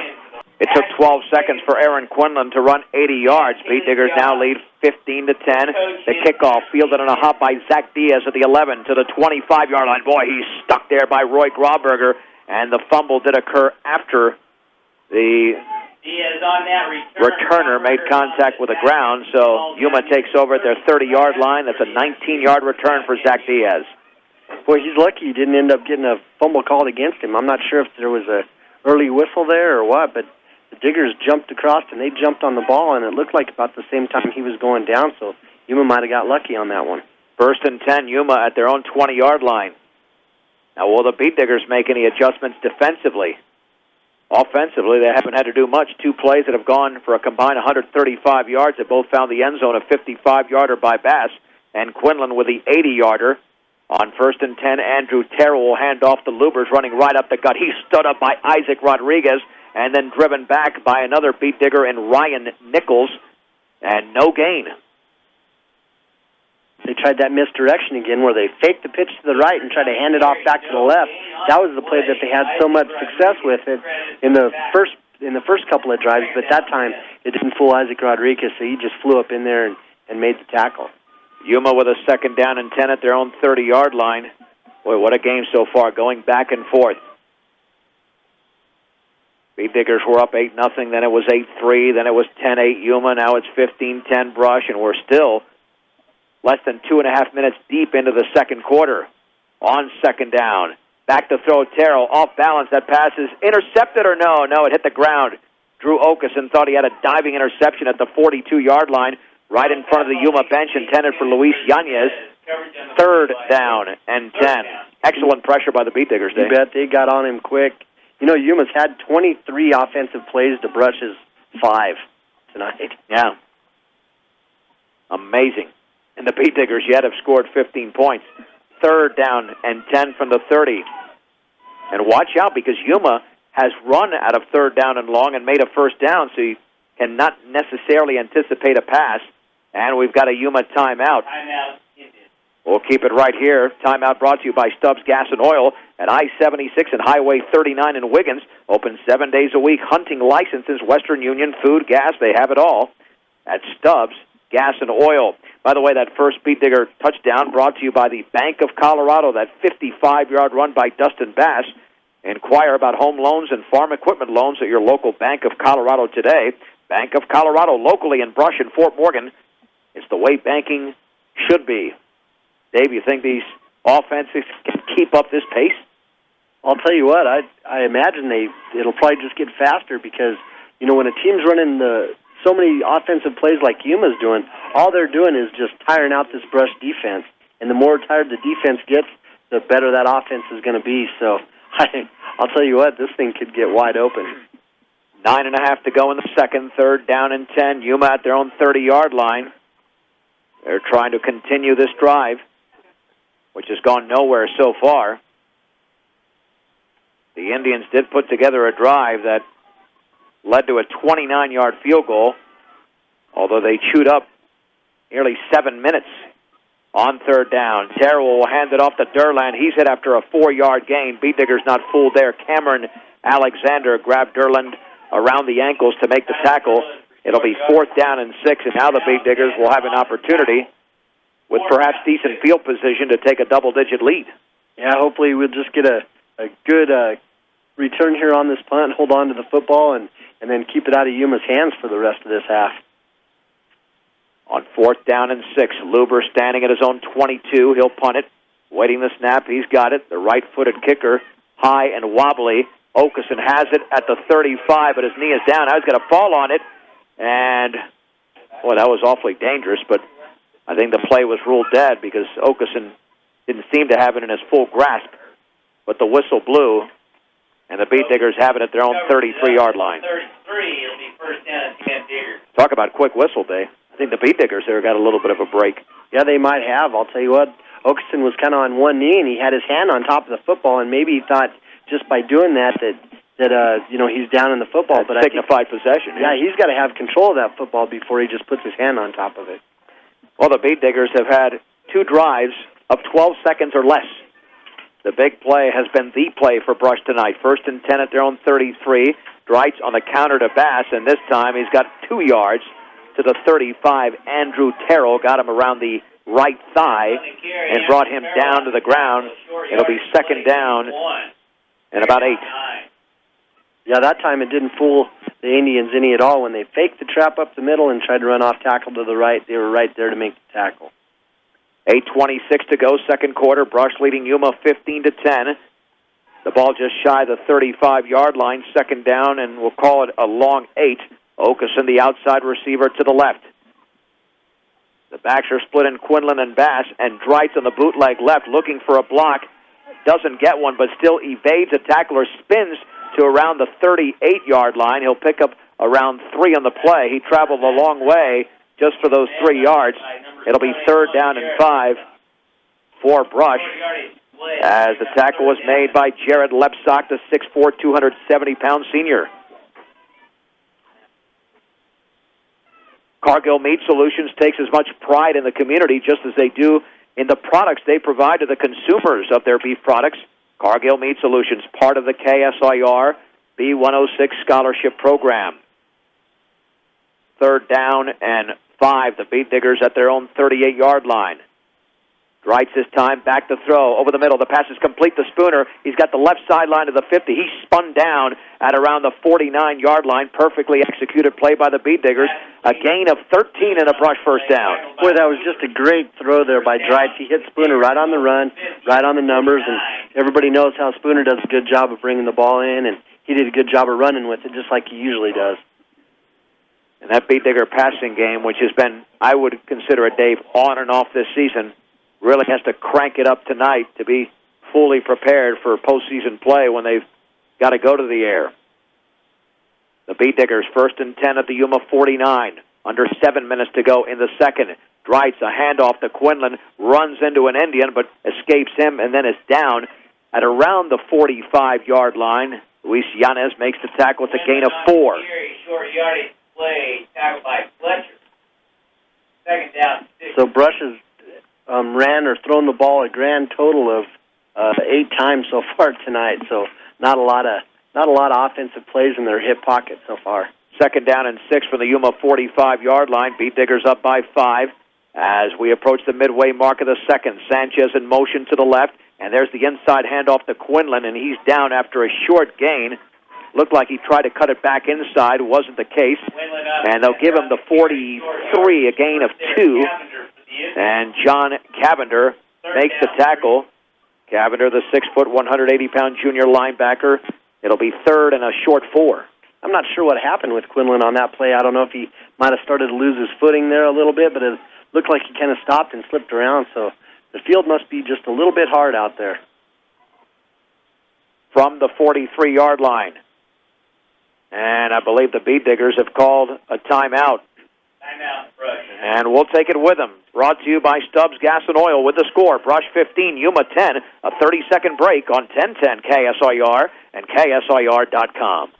It took 12 seconds for Aaron Quinlan to run 80 yards. Beat Diggers now lead 15-10. The kickoff fielded on a hop by Zach Diaz at the 11 to the 25-yard line. Boy, he's stuck there by Roy Grauberger, and the fumble did occur after the returner made contact with the ground, so Yuma takes over at their 30-yard line. That's a 19-yard return for Zach Diaz. Boy, he's lucky he didn't end up getting a fumble called against him. I'm not sure if there was a early whistle there or what, but the Diggers jumped across and they jumped on the ball, and it looked like about the same time he was going down, so Yuma might have got lucky on that one. 1st and 10, Yuma at their own 20-yard line. Now, will the Beat Diggers make any adjustments defensively? Offensively, they haven't had to do much. 2 plays that have gone for a combined 135 yards. They both found the end zone, a 55-yarder by Bass, and Quinlan with the 80-yarder. On 1st and 10, Andrew Terrell will hand off to Lubers, running right up the gut. He's stood up by Isaac Rodriguez and then driven back by another Beat Digger in Ryan Nichols, and no gain. They tried that misdirection again where they faked the pitch to the right and tried to hand it off back to the left. That was the play that they had so much success with it in the first couple of drives, but that time it didn't fool Isaac Rodriguez, so he just flew up in there and made the tackle. Yuma with a 2nd down and 10 at their own 30-yard line. Boy, what a game so far, going back and forth. Beat Diggers were up 8-0, then it was 8-3, then it was 10-8 Yuma, now it's 15-10 Brush, and we're still less than 2.5 minutes deep into the second quarter. On 2nd down. Back to throw Terrell. Off balance. That pass is intercepted or no? No, it hit the ground. Drew Okeson thought he had a diving interception at the 42-yard line right in front of the Yuma bench intended for Luis Yanez. 3rd down and 10. Excellent pressure by the Beat Diggers, Dave. You bet. They got on him quick. You know, Yuma's had 23 offensive plays to Brush's 5 tonight. Yeah. Amazing. And the Beat Diggers yet have scored 15 points. 3rd down and 10 from the 30. And watch out, because Yuma has run out of 3rd down and long and made a 1st down, so you cannot necessarily anticipate a pass. And we've got a Yuma timeout. We'll keep it right here. Timeout brought to you by Stubbs Gas and Oil at I-76 and Highway 39 in Wiggins. Open 7 days a week. Hunting licenses, Western Union, food, gas, they have it all at Stubbs Gas and Oil. By the way, that first Beat Digger touchdown brought to you by the Bank of Colorado, that 55-yard run by Dustin Bass. Inquire about home loans and farm equipment loans at your local Bank of Colorado today. Bank of Colorado, locally in Brush and Fort Morgan. It's the way banking should be. Dave, you think these offenses can keep up this pace? I'll tell you what, I imagine it'll probably just get faster because, you know, when a team's running so many offensive plays like Yuma's doing, all they're doing is just tiring out this Brush defense. And the more tired the defense gets, the better that offense is going to be. So I'll tell you what, this thing could get wide open. 9.5 to go in the second. Third down and 10. Yuma at their own 30-yard line. They're trying to continue this drive, which has gone nowhere so far. The Indians did put together a drive that led to a 29-yard field goal, although they chewed up nearly 7 minutes on third down. Terrell will hand it off to Durland. He's hit after a 4-yard gain. Beat Digger's not fooled there. Cameron Alexander grabbed Durland around the ankles to make the tackle. It'll be 4th down and 6, and now the Beat Diggers will have an opportunity with perhaps decent field position to take a double-digit lead. Yeah, hopefully we'll just get a good return here on this punt, hold on to the football, and then keep it out of Yuma's hands for the rest of this half. On 4th down and 6, Luber standing at his own 22. He'll punt it. Waiting the snap. He's got it. The right-footed kicker, high and wobbly. Okeson has it at the 35, but his knee is down. Now he's got to fall on it. And, boy, that was awfully dangerous, but I think the play was ruled dead because Okeson didn't seem to have it in his full grasp. But the whistle blew, and the Beat Diggers have it at their own 33-yard line. 33, it'll be 1st down and 10 Diggers. Talk about quick whistle day. I think the Beat Diggers there got a little bit of a break. Yeah, they might have. I'll tell you what, Okeson was kind of on one knee, and he had his hand on top of the football, and maybe he thought just by doing that he's down in the football. But signified possession. Yeah, he's got to have control of that football before he just puts his hand on top of it. Well, the Beat Diggers have had 2 drives of 12 seconds or less. The big play has been the play for Brush tonight. 1st and 10 at their own 33. Dreitz on the counter to Bass, and this time he's got 2 yards to the 35. Andrew Terrell got him around the right thigh and brought him down to the ground. It'll be 2nd down and about 8. Yeah, that time it didn't fool the Indians any at all. When they faked the trap up the middle and tried to run off tackle to the right, they were right there to make the tackle. 8:26 to go, second quarter. Brush leading Yuma 15-10. The ball just shy the 35-yard line. 2nd down, and we'll call it a long 8. Okeson, the outside receiver, to the left. The backs are split in Quinlan and Bass, and Dreitz on the bootleg left looking for a block. Doesn't get one, but still evades a tackler, spins to around the 38-yard line. He'll pick up around 3 on the play. He traveled a long way just for those 3 yards. It'll be 3rd down and 5 for Brush, as the tackle was made by Jared Lepsock, the 6'4", 270-pound senior. Cargill Meat Solutions takes as much pride in the community just as they do in the products they provide to the consumers of their beef products. Cargill Meat Solutions, part of the KSIR B106 Scholarship Program. 3rd down and 5. The Beat Diggers at their own 38-yard line. Dreitz this time back to throw. Over the middle. The pass is complete to Spooner. He's got the left sideline to the 50. He spun down at around the 49-yard line. Perfectly executed play by the Beat Diggers. A gain of 13 and a Brush 1st down. Boy, that was just a great throw there by Dreitz. He hit Spooner right on the run, right on the numbers, and everybody knows how Spooner does a good job of bringing the ball in, and he did a good job of running with it, just like he usually does. And that Beat Digger passing game, which has been, I would consider it, Dave, on and off this season, really has to crank it up tonight to be fully prepared for postseason play when they've got to go to the air. The Beat Diggers 1st and 10 at the Yuma 49. Under 7 minutes to go in the second. Dreitz, a handoff to Quinlan, runs into an Indian but escapes him and then is down at around the 45-yard line. Luis Yanez makes the tackle. It's a gain of 4. Short yardage play, tackled by Fletcher. 2nd down, 6. So Brush has ran or thrown the ball a grand total of 8 times so far tonight. So not a lot of offensive plays in their hip pocket so far. 2nd down and 6 from the Yuma 45-yard line. Beat Diggers up by 5 as we approach the midway mark of the second. Sanchez in motion to the left, and there's the inside handoff to Quinlan, and he's down after a short gain. Looked like he tried to cut it back inside. Wasn't the case. And they'll give him the 43, a gain of 2. And John Cavender makes the tackle. Cavender, the 6', 180-pound junior linebacker. It'll be 3rd and a short 4. I'm not sure what happened with Quinlan on that play. I don't know if he might have started to lose his footing there a little bit, but it looked like he kind of stopped and slipped around. So the field must be just a little bit hard out there. from the 43-yard line. And I believe the Beat Diggers have called a timeout. And we'll take it with them. Brought to you by Stubbs Gas and Oil with the score. Brush 15, Yuma 10. A 30-second break on 1010 KSIR and KSIR.com.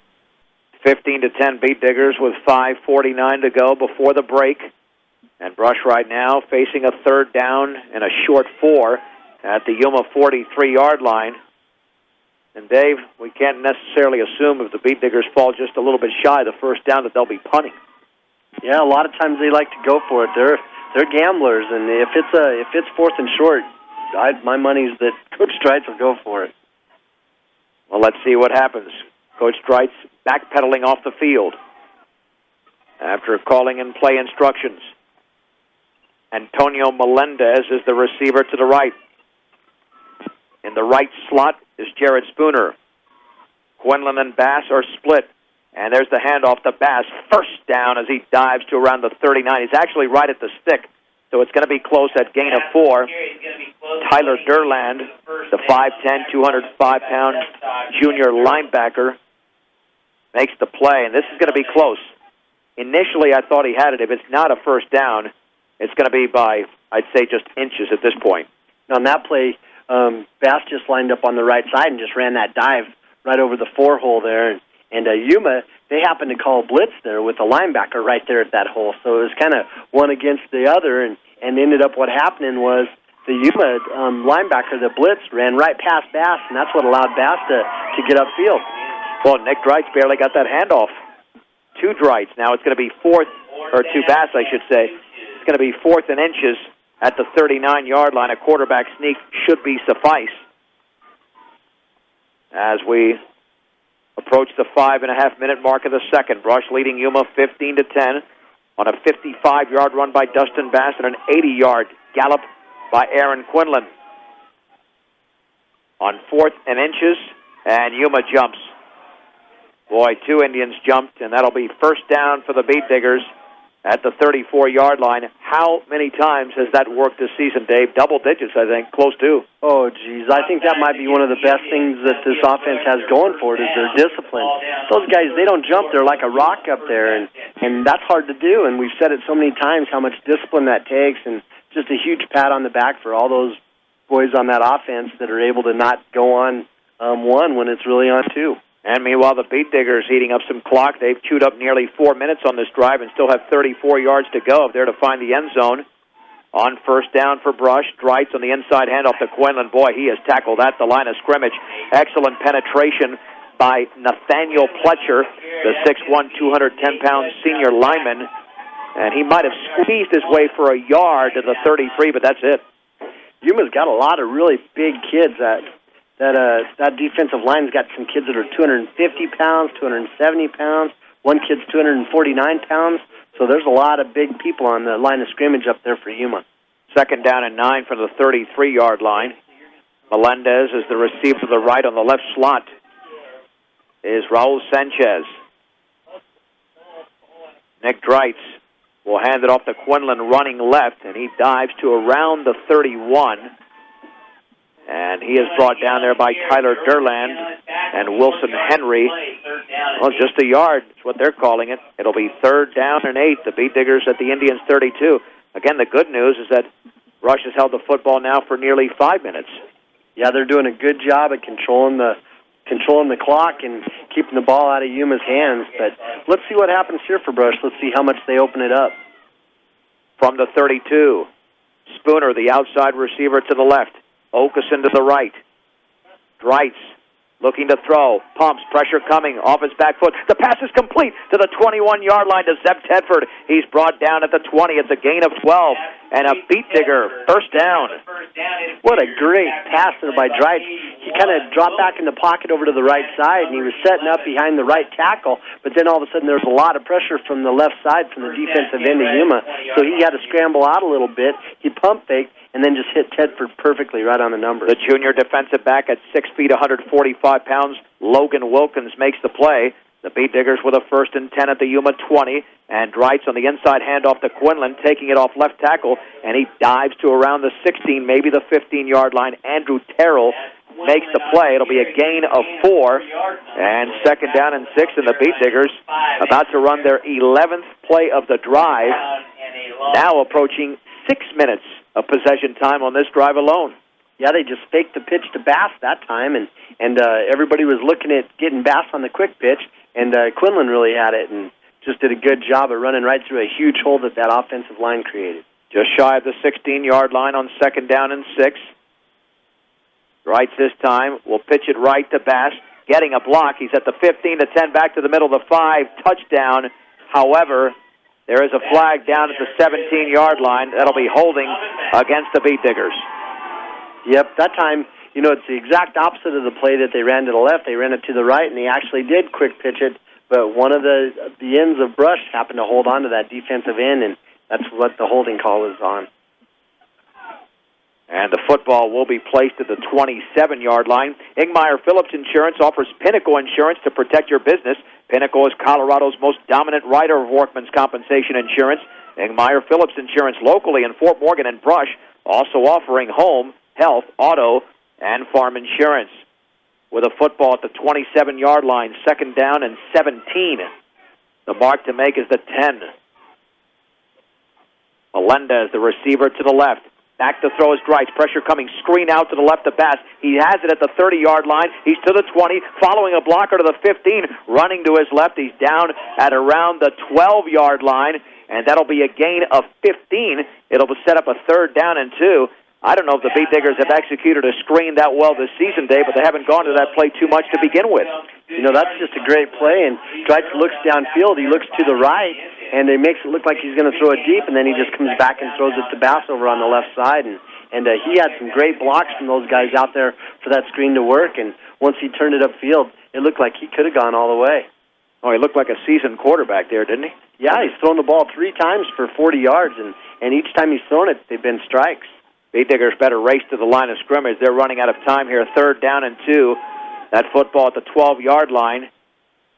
15-10 Beat Diggers with 5:49 to go before the break. And Brush right now facing a third down and a short 4 at the Yuma 43-yard line. And, Dave, we can't necessarily assume if the Beat Diggers fall just a little bit shy of the first down that they'll be punting. Yeah, a lot of times they like to go for it. They're gamblers, and if it's fourth and short, my money's that Coach Streitz will go for it. Well, let's see what happens. Coach Streitz backpedaling off the field after calling in play instructions. Antonio Melendez is the receiver to the right. In the right slot is Jared Spooner. Quinlan and Bass are split. And there's the handoff to Bass. First down as he dives to around the 39. He's actually right at the stick, so it's going to be close at gain of 4. Tyler Durland, the 5'10", 205-pound junior linebacker, makes the play, and this is going to be close. Initially, I thought he had it. If it's not a first down, it's going to be by, I'd say, just inches at this point. On that play, Bass just lined up on the right side and just ran that dive right over the 4 hole there. And Yuma, they happened to call blitz there with the linebacker right there at that hole. So it was kind of one against the other, and ended up what happening was the Yuma linebacker, the blitz, ran right past Bass, and that's what allowed Bass to get upfield. Well, Nick Dreitz barely got that handoff. 2 Dreitz. Now it's going to be to Bass, I should say. It's going to be 4th and inches at the 39-yard line. A quarterback sneak should be suffice. As we approach the 5.5-minute mark of the second. Brush leading Yuma 15-10 on a 55-yard run by Dustin Bass and an 80-yard gallop by Aaron Quinlan. On 4th and inches, and Yuma jumps. Boy, 2 Indians jumped, and that'll be first down for the Beat Diggers at the 34-yard line. How many times has that worked this season, Dave? Double digits, I think, close to. Oh, geez. I think that might be one of the best things that this offense has going for it is their discipline. Those guys, they don't jump. They're like a rock up there, and that's hard to do, and we've said it so many times how much discipline that takes, and just a huge pat on the back for all those boys on that offense that are able to not go on 1 when it's really on 2. And meanwhile, the Beat Diggers eating up some clock. They've chewed up nearly 4 minutes on this drive and still have 34 yards to go up there to find the end zone. On first down for Brush, Dreitz on the inside handoff to Quinlan. Boy, he has tackled at the line of scrimmage. Excellent penetration by Nathaniel Pletcher, the 6'1", 210-pound senior lineman. And he might have squeezed his way for a yard to the 33, but that's it. Yuma's got a lot of really big kids. That defensive line's got some kids that are 250 pounds, 270 pounds. One kid's 249 pounds. So there's a lot of big people on the line of scrimmage up there for Yuma. Second down and 9 from the 33-yard line. Melendez is the receiver to the right. On the left slot is Raul Sanchez. Nick Dreitz will hand it off to Quinlan running left, and he dives to around the 31. And he is brought down there by Tyler Durland and Wilson Henry. Well, just a yard is what they're calling it. It'll be 3rd down and 8. The Beat Diggers at the Indians' 32. Again, the good news is that Rush has held the football now for nearly 5 minutes. Yeah, they're doing a good job at controlling the clock and keeping the ball out of Yuma's hands. But let's see what happens here for Brush. Let's see how much they open it up. From the 32, Spooner, the outside receiver to the left. Okeson to the right. Dreitz looking to throw. Pumps. Pressure coming off his back foot. The pass is complete to the 21-yard line to Zeb Tedford. He's brought down at the 20. It's a gain of 12. And a Beat Digger first down. What a great pass there by Dreitz. He kind of dropped back in the pocket over to the right side, and he was setting up behind the right tackle. But then all of a sudden there was a lot of pressure from the left side from the defensive end of Yuma. So he had to scramble out a little bit. He pump faked and then just hit Tedford perfectly right on the number. The junior defensive back at 6 feet, 145 pounds, Logan Wilkins makes the play. The Beat Diggers with a 1st and 10 at the Yuma 20, and Dreitz on the inside handoff to Quinlan, taking it off left tackle, and he dives to around the 16, maybe the 15-yard line. Andrew Terrell makes the play. It'll be a gain of 4, and second down and 6, and the Beat Diggers about to run their 11th play of the drive, now approaching 6 minutes of possession time on this drive alone. Yeah, they just faked the pitch to Bass that time, and everybody was looking at getting Bass on the quick pitch, and Quinlan really had it and just did a good job of running right through a huge hole that offensive line created. Just shy of the 16-yard line on second down and 6. Wrights this time will pitch it right to Bass, getting a block. He's at the 15 to 10, back to the middle of the 5, touchdown. However, there is a flag down at the 17-yard line. That'll be holding against the Beat Diggers. Yep, that time, it's the exact opposite of the play that they ran to the left. They ran it to the right, and they actually did quick pitch it, but one of the ends of Brush happened to hold on to that defensive end, and that's what the holding call is on. And the football will be placed at the 27-yard line. Ingmeyer Phillips Insurance offers Pinnacle Insurance to protect your business. Pinnacle is Colorado's most dominant writer of workman's compensation insurance. Ingmeyer Phillips Insurance locally in Fort Morgan and Brush, also offering home, health, auto, and farm insurance. With a football at the 27-yard line, second down and 17. The mark to make is the 10. Melendez, the receiver, to the left. Back to throw his Dreitz. Pressure coming. Screen out to the left of Bass. He has it at the 30-yard line. He's to the 20, following a blocker to the 15. Running to his left. He's down at around the 12-yard line, and that'll be a gain of 15. It'll set up a third down and 2. I don't know if the Beat Diggers have executed a screen that well this season, Dave, but they haven't gone to that play too much to begin with. That's just a great play, and Dreitz looks downfield. He looks to the right, and it makes it look like he's going to throw it deep, and then he just comes back and throws it to Bass over on the left side. And he had some great blocks from those guys out there for that screen to work, and once he turned it upfield, it looked like he could have gone all the way. Oh, he looked like a seasoned quarterback there, didn't he? Yeah, he's thrown the ball 3 times for 40 yards, and each time he's thrown it, they've been strikes. Beat Diggers better race to the line of scrimmage. They're running out of time here. Third down and 2. That football at the 12-yard line.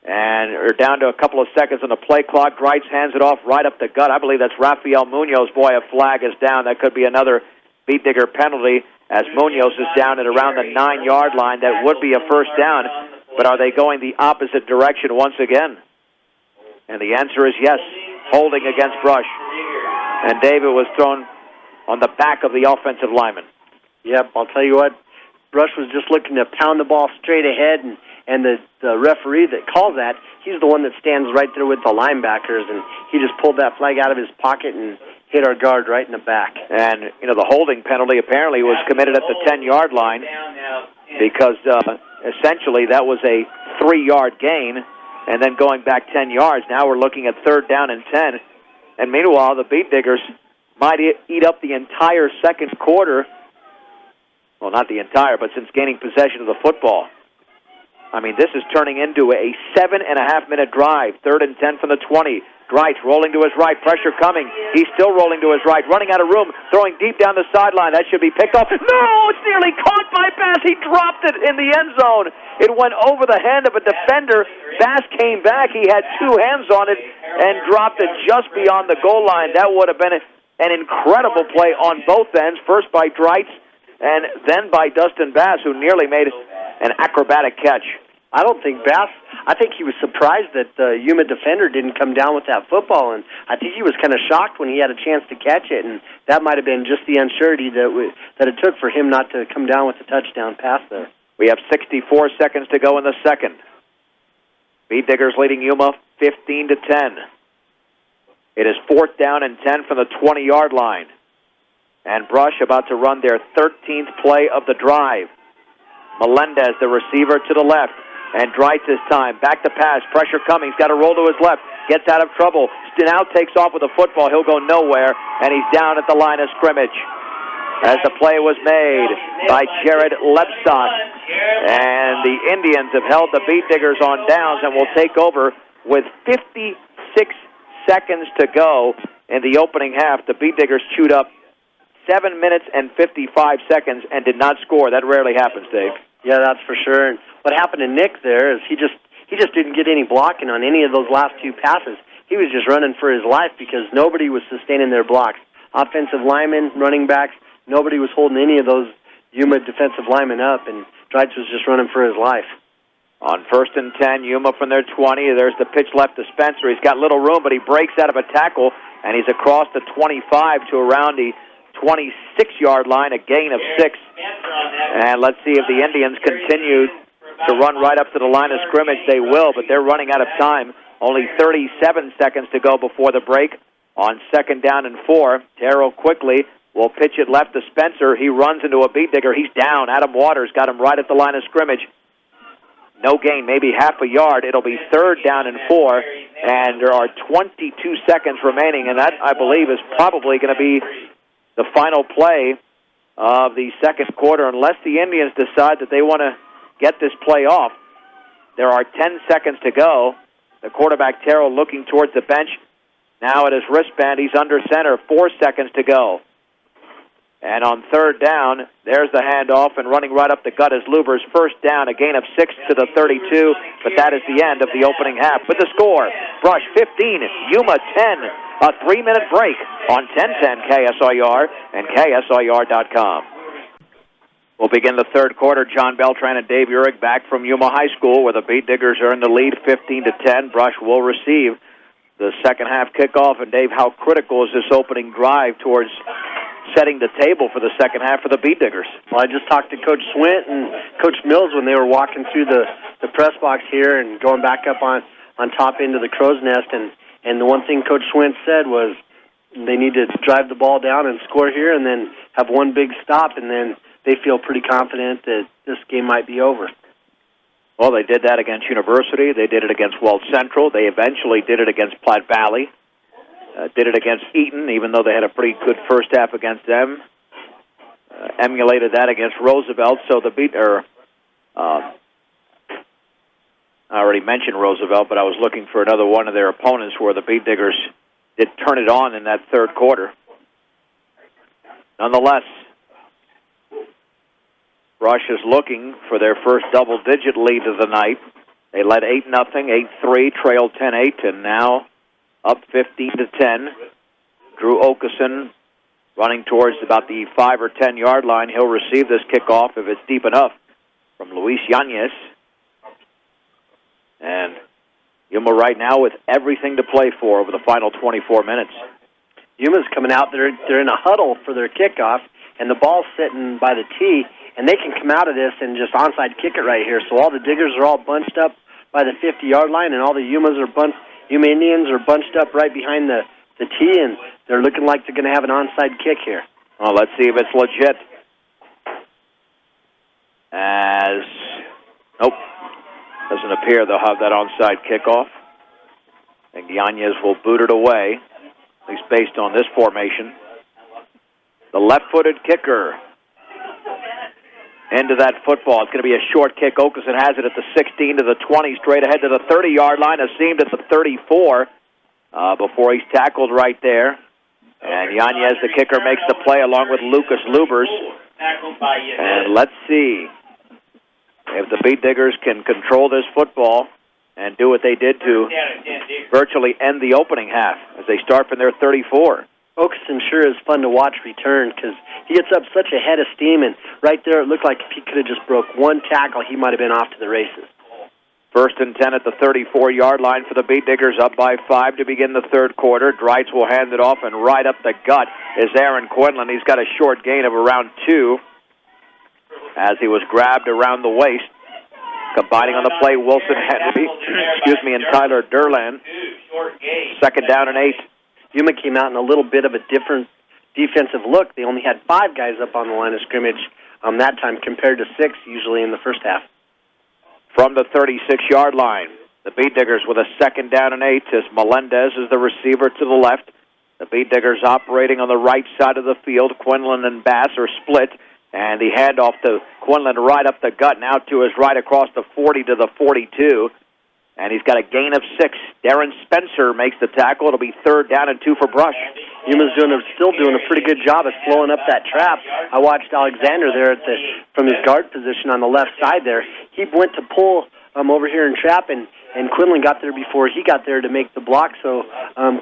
And we're down to a couple of seconds on the play clock. Dreitz hands it off right up the gut. I believe that's Rafael Munoz. Boy, a flag is down. That could be another Beat Digger penalty as Munoz is down at around the 9-yard line. That would be a first down. But are they going the opposite direction once again? And the answer is yes. Holding against Brush. And David was thrown on the back of the offensive lineman. Yep, I'll tell you what. Brush was just looking to pound the ball straight ahead, and the referee that calls that, he's the one that stands right there with the linebackers, and he just pulled that flag out of his pocket and hit our guard right in the back. And, the holding penalty apparently was committed at the 10-yard line because essentially that was a 3-yard gain, and then going back 10 yards. Now we're looking at third down and 10. And meanwhile, the Beat Diggers might eat up the entire second quarter. Well, not the entire, but since gaining possession of the football. I mean, this is turning into a 7.5-minute drive. Third and 10 from the 20. Dreitz rolling to his right. Pressure coming. He's still rolling to his right. Running out of room. Throwing deep down the sideline. That should be picked off. No! It's nearly caught by Bass. He dropped it in the end zone. It went over the hand of a defender. Bass came back. He had 2 hands on it and dropped it just beyond the goal line. That would have been an incredible play on both ends. First by Dreitz and then by Dustin Bass, who nearly made an acrobatic catch. I don't think Bass, I think he was surprised that the Yuma defender didn't come down with that football, and I think he was kind of shocked when he had a chance to catch it, and that might have been just the unsurety that it took for him not to come down with the touchdown pass there. We have 64 seconds to go in the second. Beat Diggers leading Yuma 15-10. It is fourth down and 10 from the 20-yard line. And Brush about to run their 13th play of the drive. Melendez, the receiver, to the left. And Dreitz this time. Back to pass. Pressure coming. He's got to roll to his left. Gets out of trouble. Now takes off with the football. He'll go nowhere. And he's down at the line of scrimmage. As the play was made by Jared Lebstock. And the Indians have held the Beat Diggers on downs and will take over with 56 seconds to go in the opening half. The Beat Diggers chewed up 7 minutes and 55 seconds and did not score. That rarely happens, Dave. Yeah, that's for sure. And what happened to Nick there is he just didn't get any blocking on any of those last 2 passes. He was just running for his life because nobody was sustaining their blocks. Offensive linemen, running backs, nobody was holding any of those Yuma defensive linemen up, and Dreitz was just running for his life. On 1st and 10, Yuma from their 20. There's the pitch left to Spencer. He's got little room, but he breaks out of a tackle, and he's across the 25 to around the 26-yard line, a gain of 6. And let's see if the Indians continue to run right up to the line of scrimmage. They will, but they're running out of time. Only 37 seconds to go before the break. On 2nd down and 4, Terrell quickly will pitch it left to Spencer. He runs into a beat digger. He's down. Adam Waters got him right at the line of scrimmage. No gain, maybe half a yard. It'll be 3rd down and 4, and there are 22 seconds remaining, and that, I believe, is probably going to be the final play of the second quarter, unless the Indians decide that they want to get this play off. There are 10 seconds to go. The quarterback, Terrell, looking towards the bench. Now at his wristband, he's under center. 4 seconds to go. And on 3rd down, there's the handoff, and running right up the gut is Luber's. 1st down, a gain of 6 to the 32, but that is the end of the opening half. With the score, Brush 15, Yuma 10, a 3-minute break on 1010 KSIR and KSIR.com. We'll begin the third quarter. John Beltran and Dave Urich back from Yuma High School, where the Beat Diggers are in the lead 15-10. Brush will receive the second half kickoff. And Dave, how critical is this opening drive towards setting the table for the second half for the Beat Diggers? Well, I just talked to Coach Swint and Coach Mills when they were walking through the press box here and going back up on top into the crow's nest. And the one thing Coach Swint said was they need to drive the ball down and score here and then have one big stop, and then they feel pretty confident that this game might be over. Well, they did that against University. They did it against Weld Central. They eventually did it against Platte Valley. Did it against Eaton, even though they had a pretty good first half against them. Emulated that against Roosevelt. So the I already mentioned Roosevelt, but I was looking for another one of their opponents where the Beat Diggers did turn it on in that third quarter. Nonetheless, Brush is looking for their first double-digit lead of the night. They led 8-0, 8-3, trailed 10-8, and now up 15-10. Drew Okeson running towards about the 5 or 10 yard line. He'll receive this kickoff if it's deep enough from Luis Yanez. And Yuma right now with everything to play for over the final 24 minutes. Yuma's coming out. They're in a huddle for their kickoff, and the ball's sitting by the tee, and they can come out of this and just onside kick it right here. So all the Diggers are all bunched up by the 50-yard line, and all the Yuma Indians are bunched up right behind the tee, and they're looking like they're going to have an onside kick here. Well, let's see if it's legit. Nope, doesn't appear they'll have that onside kickoff. And Yanez will boot it away, at least based on this formation. The left-footed kicker into that football. It's going to be a short kick. Okeson has it at the 16 to the 20, straight ahead to the 30-yard line, seamed at the 34 before he's tackled right there. And Yanez, the kicker, makes the play along with Lucas Lubers. And let's see if the Beat Diggers can control this football and do what they did to virtually end the opening half as they start from their 34. Okeson sure is fun to watch return because he gets up such a head of steam, and right there it looked like if he could have just broke one tackle, he might have been off to the races. 1st and 10 at the 34-yard line for the Beat Diggers, up by 5 to begin the third quarter. Dreitz will hand it off, and right up the gut is Aaron Quinlan. He's got a short gain of around 2 as he was grabbed around the waist. Combining on the play, Wilson Henry, and Tyler Durland. 2nd down and 8. Yuma came out in a little bit of a different defensive look. They only had 5 guys up on the line of scrimmage that time compared to 6 usually in the first half. From the 36-yard line, the Beat Diggers with a 2nd down and 8 as Melendez is the receiver to the left. The Beat Diggers operating on the right side of the field. Quinlan and Bass are split, and the handoff to Quinlan right up the gut, now to his right across the 40 to the 42. And he's got a gain of 6. Darren Spencer makes the tackle. It'll be 3rd down and 2 for Brush. Yuma's still doing a pretty good job of slowing up that trap. I watched Alexander there from his guard position on the left side there. He went to pull over here and trap, and Quinlan got there before he got there to make the block, so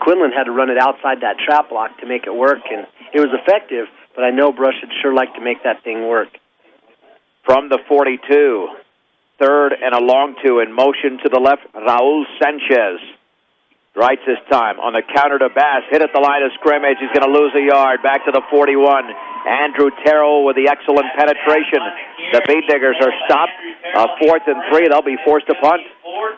Quinlan had to run it outside that trap block to make it work, and it was effective, but I know Brush would sure like to make that thing work. from the 42. Third and a long two in motion to the left, Raul Sanchez. Right this time on the counter to Bass. Hit at the line of scrimmage. He's going to lose a yard. Back to the 41. Andrew Terrell with the excellent penetration. The Beat Diggers are stopped. 4th and 3. They'll be forced to punt.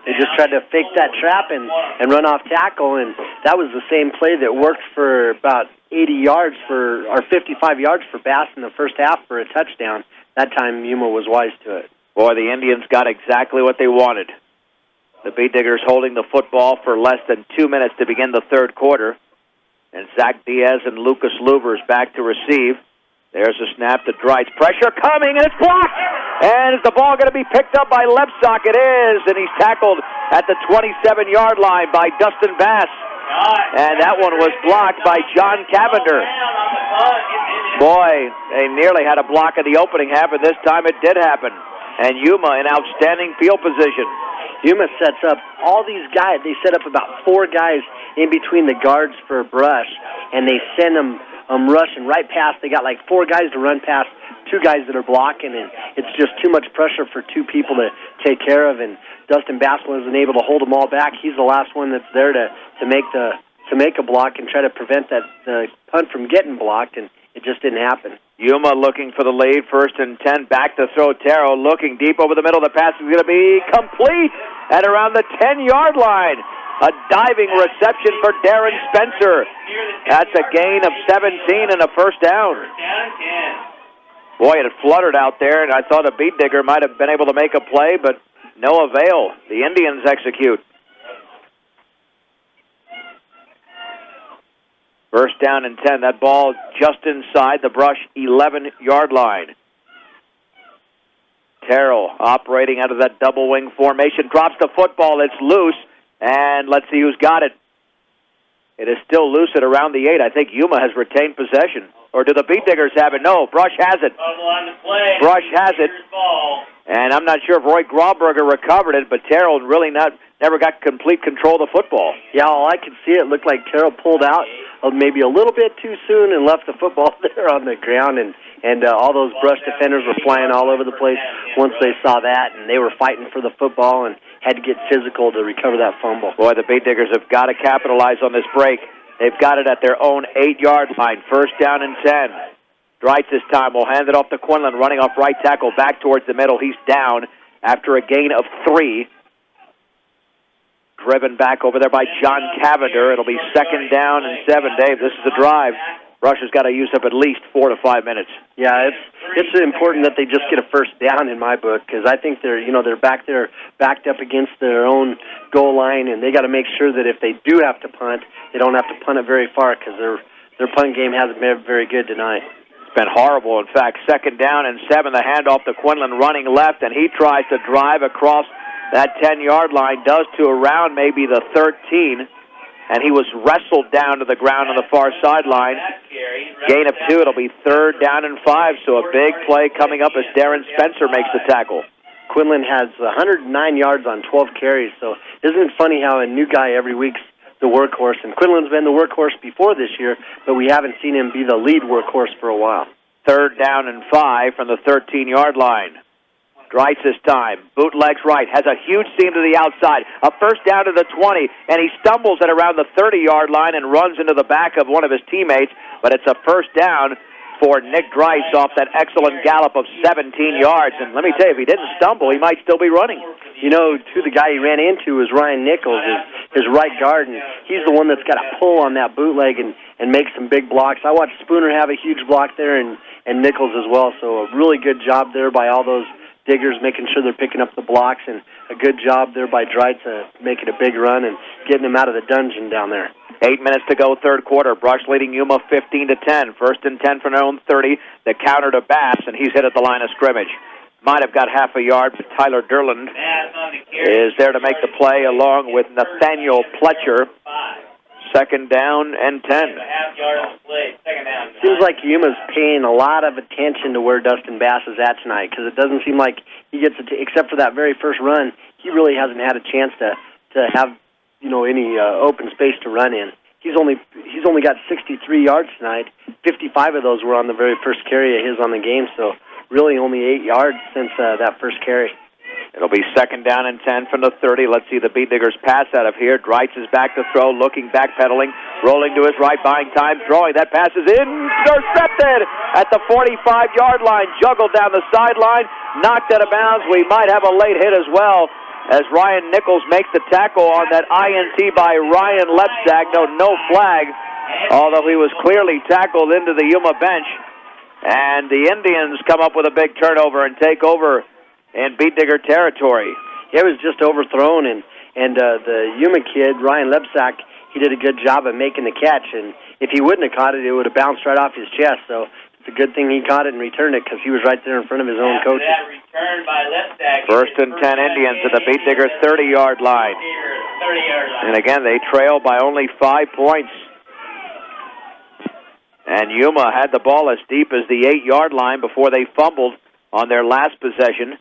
They just tried to fake that trap and run off tackle, and that was the same play that worked for about 80 yards or 55 yards for Bass in the first half for a touchdown. That time Yuma was wise to it. Boy, the Indians got exactly what they wanted. The Beat Diggers holding the football for less than 2 minutes to begin the third quarter. And Zach Diaz and Lucas Lubers back to receive. There's a snap to Dreitz. Pressure coming, and it's blocked! And is the ball going to be picked up by Lebsock? It is, and he's tackled at the 27-yard line by Dustin Bass. And that one was blocked by John Cavender. Boy, they nearly had a block in the opening half, and this time it did happen. And Yuma in outstanding field position. Yuma sets up all these guys. They set up about 4 guys in between the guards for a brush, and they send them rushing right past. They got like 4 guys to run past 2 guys that are blocking, and it's just too much pressure for 2 people to take care of. And Dustin Bass wasn't able to hold them all back. He's the last one that's there to make a block and try to prevent the punt from getting blocked, and it just didn't happen. Yuma looking for the lead, 1st and 10, back to throw. Terrell looking deep over the middle. The pass is going to be complete at around the 10-yard line. A diving reception for Darren Spencer. That's a gain of 17 and a first down. Boy, it fluttered out there, and I thought a Beat Digger might have been able to make a play, but no avail. The Indians execute. First down and 10. That ball just inside the Brush 11-yard line. Terrell operating out of that double wing formation. Drops the football. It's loose. And let's see who's got it. It is still loose at around the 8. I think Yuma has retained possession. Or do the Beat Diggers have it? No, Brush has it. Brush has it. And I'm not sure if Roy Grauberger recovered it, but Terrell really never got complete control of the football. Yeah, all I could see, it looked like Terrell pulled out maybe a little bit too soon and left the football there on the ground, and all those Brush defenders were flying all over the place once they saw that, and they were fighting for the football and had to get physical to recover that fumble. Boy, the Beat Diggers have got to capitalize on this break. They've got it at their own 8-yard line. First down and 10. Dreitz this time will hand it off to Quinlan, running off right tackle back towards the middle. He's down after a gain of 3. Driven back over there by John Cavender. It'll be 2nd down and 7. Dave, this is a drive. Rush has got to use up at least 4 to 5 minutes. Yeah, it's important that they just get a first down in my book, because I think they're back there backed up against their own goal line, and they got to make sure that if they do have to punt, they don't have to punt it very far, because their punt game hasn't been very good tonight. It's been horrible. In fact, 2nd down and 7. The handoff to Quinlan running left, and he tries to drive across that 10-yard line, does to around maybe the 13. And he was wrestled down to the ground on the far sideline. Gain of 2. It'll be 3rd down and 5. So a big play coming up as Darren Spencer makes the tackle. Quinlan has 109 yards on 12 carries. So isn't it funny how a new guy every week's the workhorse? And Quinlan's been the workhorse before this year, but we haven't seen him be the lead workhorse for a while. 3rd down and 5 from the 13-yard line. Dreitz this time. Bootlegs right. Has a huge seam to the outside. A first down to the 20, and he stumbles at around the 30-yard line and runs into the back of one of his teammates, but it's a first down for Nick Dreitz off that excellent gallop of 17 yards. And let me tell you, if he didn't stumble, he might still be running. You know, the guy he ran into was Ryan Nichols, his right guard, and he's the one that's got to pull on that bootleg and make some big blocks. I watched Spooner have a huge block there, and Nichols as well, so a really good job there by all those Diggers, making sure they're picking up the blocks, and a good job there by Dreitz making a big run and getting them out of the dungeon down there. 8 minutes to go, third quarter. Brush leading Yuma 15-10. 1st and 10 from their own 30. The counter to Bass, and he's hit at the line of scrimmage. Might have got half a yard, but Tyler Derland is there to make the play along with Nathaniel Pletcher. 2nd down and 10. Seems like Yuma's paying a lot of attention to where Dustin Bass is at tonight, because it doesn't seem like he gets except for that very first run, he really hasn't had a chance to have any open space to run in. He's only got 63 yards tonight. 55 of those were on the very first carry of his on the game. So really only 8 yards since that first carry. It'll be 2nd down and 10 from the 30. Let's see the Beat Diggers pass out of here. Dreitz is back to throw, looking, backpedaling, rolling to his right, buying time, throwing. That pass is intercepted at the 45-yard line, juggled down the sideline, knocked out of bounds. We might have a late hit as well as Ryan Nichols makes the tackle on that INT by Ryan Lepsack. No flag, although he was clearly tackled into the Yuma bench. And the Indians come up with a big turnover and take over in Beat Digger territory. It was just overthrown, and the Yuma kid, Ryan Lepsack, he did a good job of making the catch, and if he wouldn't have caught it, it would have bounced right off his chest, so it's a good thing he caught it and returned it, because he was right there in front of his own coaches. First and 10 Indians at the Beat Digger 30-yard line. And again, they trail by only 5 points. And Yuma had the ball as deep as the 8-yard line before they fumbled on their last possession.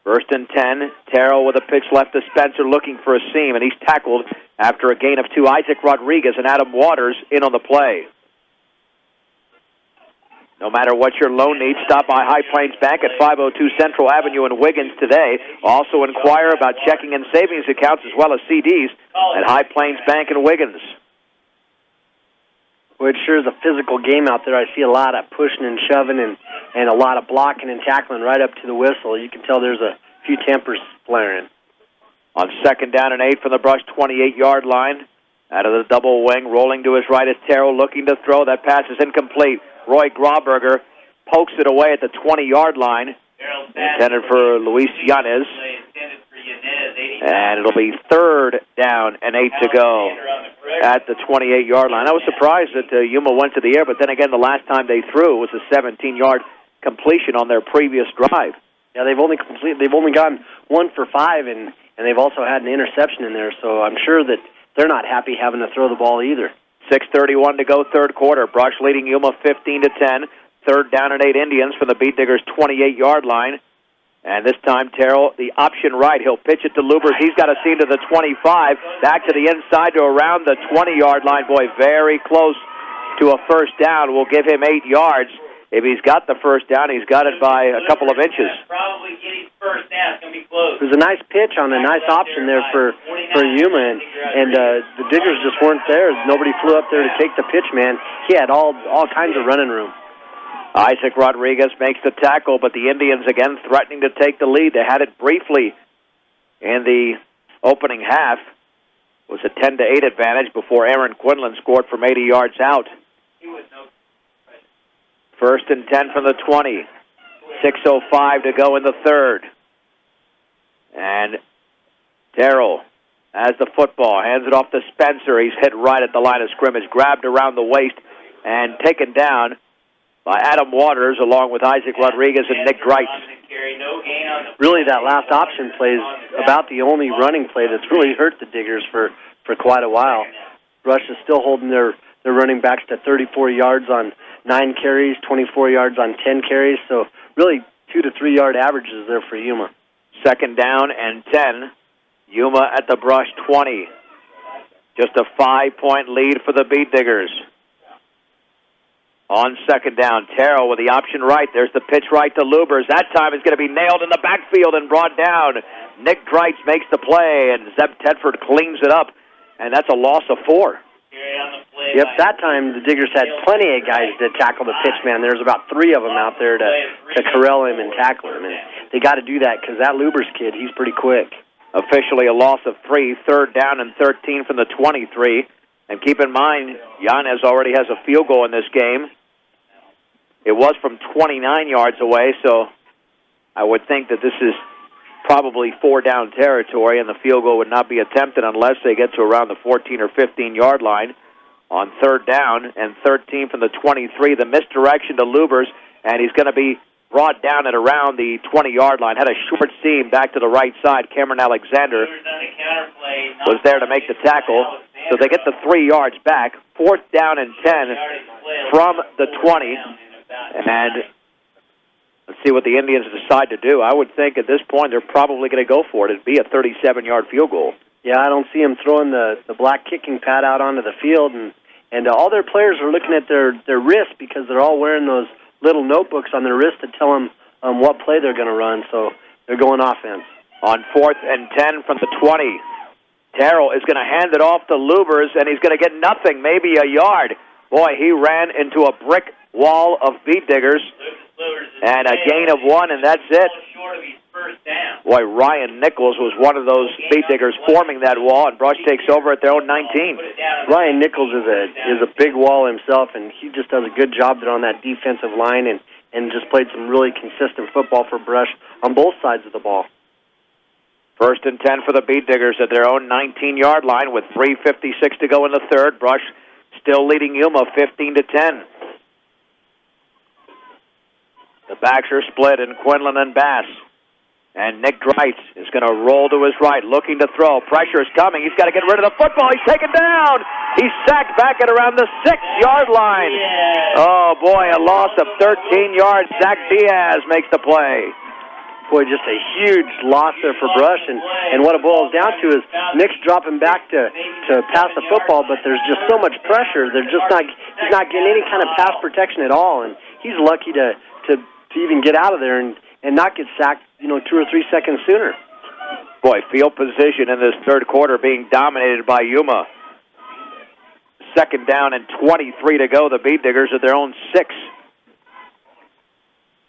First and 10, Terrell with a pitch left to Spencer looking for a seam, and he's tackled after a gain of 2. Isaac Rodriguez and Adam Waters in on the play. No matter what your loan needs, stop by High Plains Bank at 502 Central Avenue in Wiggins today. Also inquire about checking and savings accounts as well as CDs at High Plains Bank in Wiggins. Well, it sure is a physical game out there. I see a lot of pushing and shoving and a lot of blocking and tackling right up to the whistle. You can tell there's a few tempers flaring. On 2nd down and 8 from the Brush 28-yard line, out of the double wing, rolling to his right is Terrell looking to throw. That pass is incomplete. Roy Grauberger pokes it away at the 20-yard line, intended for Luis Yanez. And it'll be 3rd down and 8 to go at the 28-yard line. I was surprised that Yuma went to the air, but then again, the last time they threw was a 17-yard completion on their previous drive. Yeah, they've only gotten 1 for 5, and they've also had an interception in there. So I'm sure that they're not happy having to throw the ball either. 6:31 to go, third quarter. Brush leading Yuma 15-10. 3rd down and 8 Indians from the Beat Diggers 28-yard line. And this time, Terrell, the option right. He'll pitch it to Lubers. He's got a seam to the 25. Back to the inside to around the 20-yard line. Boy, very close to a first down. We'll give him 8 yards. If he's got the first down, he's got it by a couple of inches. Probably get his first down. It's going to be close. It was a nice pitch on a nice option there for Yuma, and the Diggers just weren't there. Nobody flew up there to take the pitch, man. He had all kinds of running room. Isaac Rodriguez makes the tackle, but the Indians again threatening to take the lead. They had it briefly in the opening half. It was a 10-8 advantage before Aaron Quinlan scored from 80 yards out. First and 10 from the 20. 6:05 to go in the third. And Terrell has the football, hands it off to Spencer. He's hit right at the line of scrimmage, grabbed around the waist, and taken down by Adam Waters, along with Isaac Rodriguez and Nick Dreitz. Really, that last option play is about the only running play that's really hurt the Diggers for quite a while. Rush is still holding their running backs to 34 yards on 9 carries, 24 yards on 10 carries, so really 2 to 3 yard averages there for Yuma. 2nd down and 10. Yuma at the Brush 20. Just a 5-point lead for the Beat Diggers. On 2nd down, Terrell with the option right. There's the pitch right to Lubers. That time is going to be nailed in the backfield and brought down. Nick Dreitz makes the play, and Zeb Tedford cleans it up, and that's a loss of 4. Yep, that time the Diggers had plenty of guys to tackle the pitch man. There's about 3 of them out there to corral him and tackle him, and they got to do that because that Lubers kid, he's pretty quick. Officially a loss of 3, 3rd down and 13 from the 23. And keep in mind, Yanez already has a field goal in this game. It was from 29 yards away, so I would think that this is probably 4-down territory, and the field goal would not be attempted unless they get to around the 14 or 15-yard line. On 3rd down and 13 from the 23, the misdirection to Lubers, and he's going to be brought down at around the 20-yard line. Had a short seam back to the right side. Cameron Alexander was there to make the tackle. So they get the 3 yards back. 4th down and 10 from the 20. And let's see what the Indians decide to do. I would think at this point they're probably going to go for it. It'd be a 37-yard field goal. Yeah, I don't see them throwing the black kicking pad out onto the field. And all their players are looking at their wrists because they're all wearing those little notebooks on their wrist to tell them what play they're going to run, so they're going offense. On 4th and 10 from the 20, Terrell is going to hand it off to Lubers, and he's going to get nothing, maybe a yard. Boy, he ran into a brick wall of beet diggers, and a gain of 1, and that's it. Boy, Ryan Nichols was one of those beet diggers forming that wall, and Brush takes over at their own 19. Ryan Nichols is a big wall himself, and he just does a good job there on that defensive line and just played some really consistent football for Brush on both sides of the ball. 1st and 10 for the beet diggers at their own 19-yard line with 3:56 to go in the third. Brush still leading Yuma 15-10. The backs are split in Quinlan and Bass. And Nick Dreitz is going to roll to his right, looking to throw. Pressure is coming. He's got to get rid of the football. He's taken down. He's sacked back at around the 6-yard line. Oh, boy, a loss of 13 yards. Zach Diaz makes the play. Boy, just a huge loss there for Brush, and what it boils down to is Nick's dropping back to pass the football, but there's just so much pressure. He's not getting any kind of pass protection at all, and he's lucky to even get out of there and not get sacked, 2 or 3 seconds sooner. Boy, field position in this third quarter being dominated by Yuma. 2nd down and 23 to go. The beet diggers at their own 6.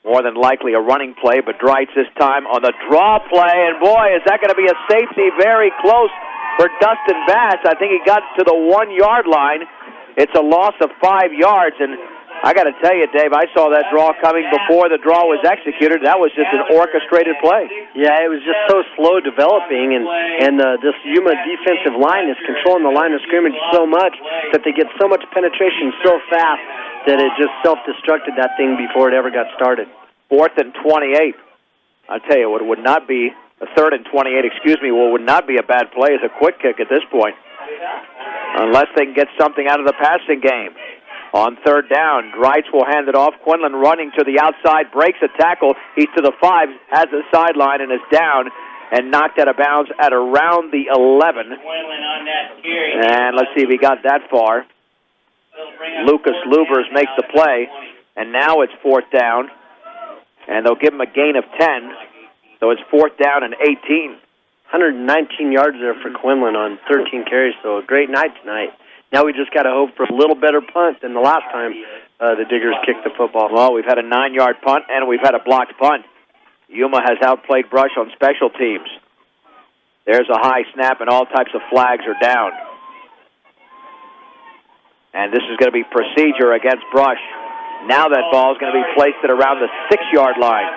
More than likely a running play, but Dreitz this time on the draw play, and boy, is that going to be a safety very close for Dustin Bass. I think he got to the 1-yard line. It's a loss of 5 yards, and I got to tell you, Dave, I saw that draw coming before the draw was executed. That was just an orchestrated play. Yeah, it was just so slow developing, and this Yuma defensive line is controlling the line of scrimmage so much that they get so much penetration so fast that it just self-destructed that thing before it ever got started. 4th and 28. I'll tell you, what would not be, a 3rd and 28, what would not be a bad play is a quick kick at this point, unless they can get something out of the passing game. On 3rd down, Dreitz will hand it off. Quinlan running to the outside, breaks a tackle. He's to the 5, has the sideline, and is down and knocked out of bounds at around the 11. And let's see if he got that far. Lucas Lubers makes the play, and now it's 4th down, and they'll give him a gain of 10, so it's 4th down and 18. 119 yards there for Quinlan on 13 carries, so a great night tonight. Now we just got to hope for a little better punt than the last time the Diggers kicked the football. Well, we've had a 9-yard punt, and we've had a blocked punt. Yuma has outplayed Brush on special teams. There's a high snap, and all types of flags are down. And this is going to be procedure against Brush. Now that ball is going to be placed at around the 6-yard line.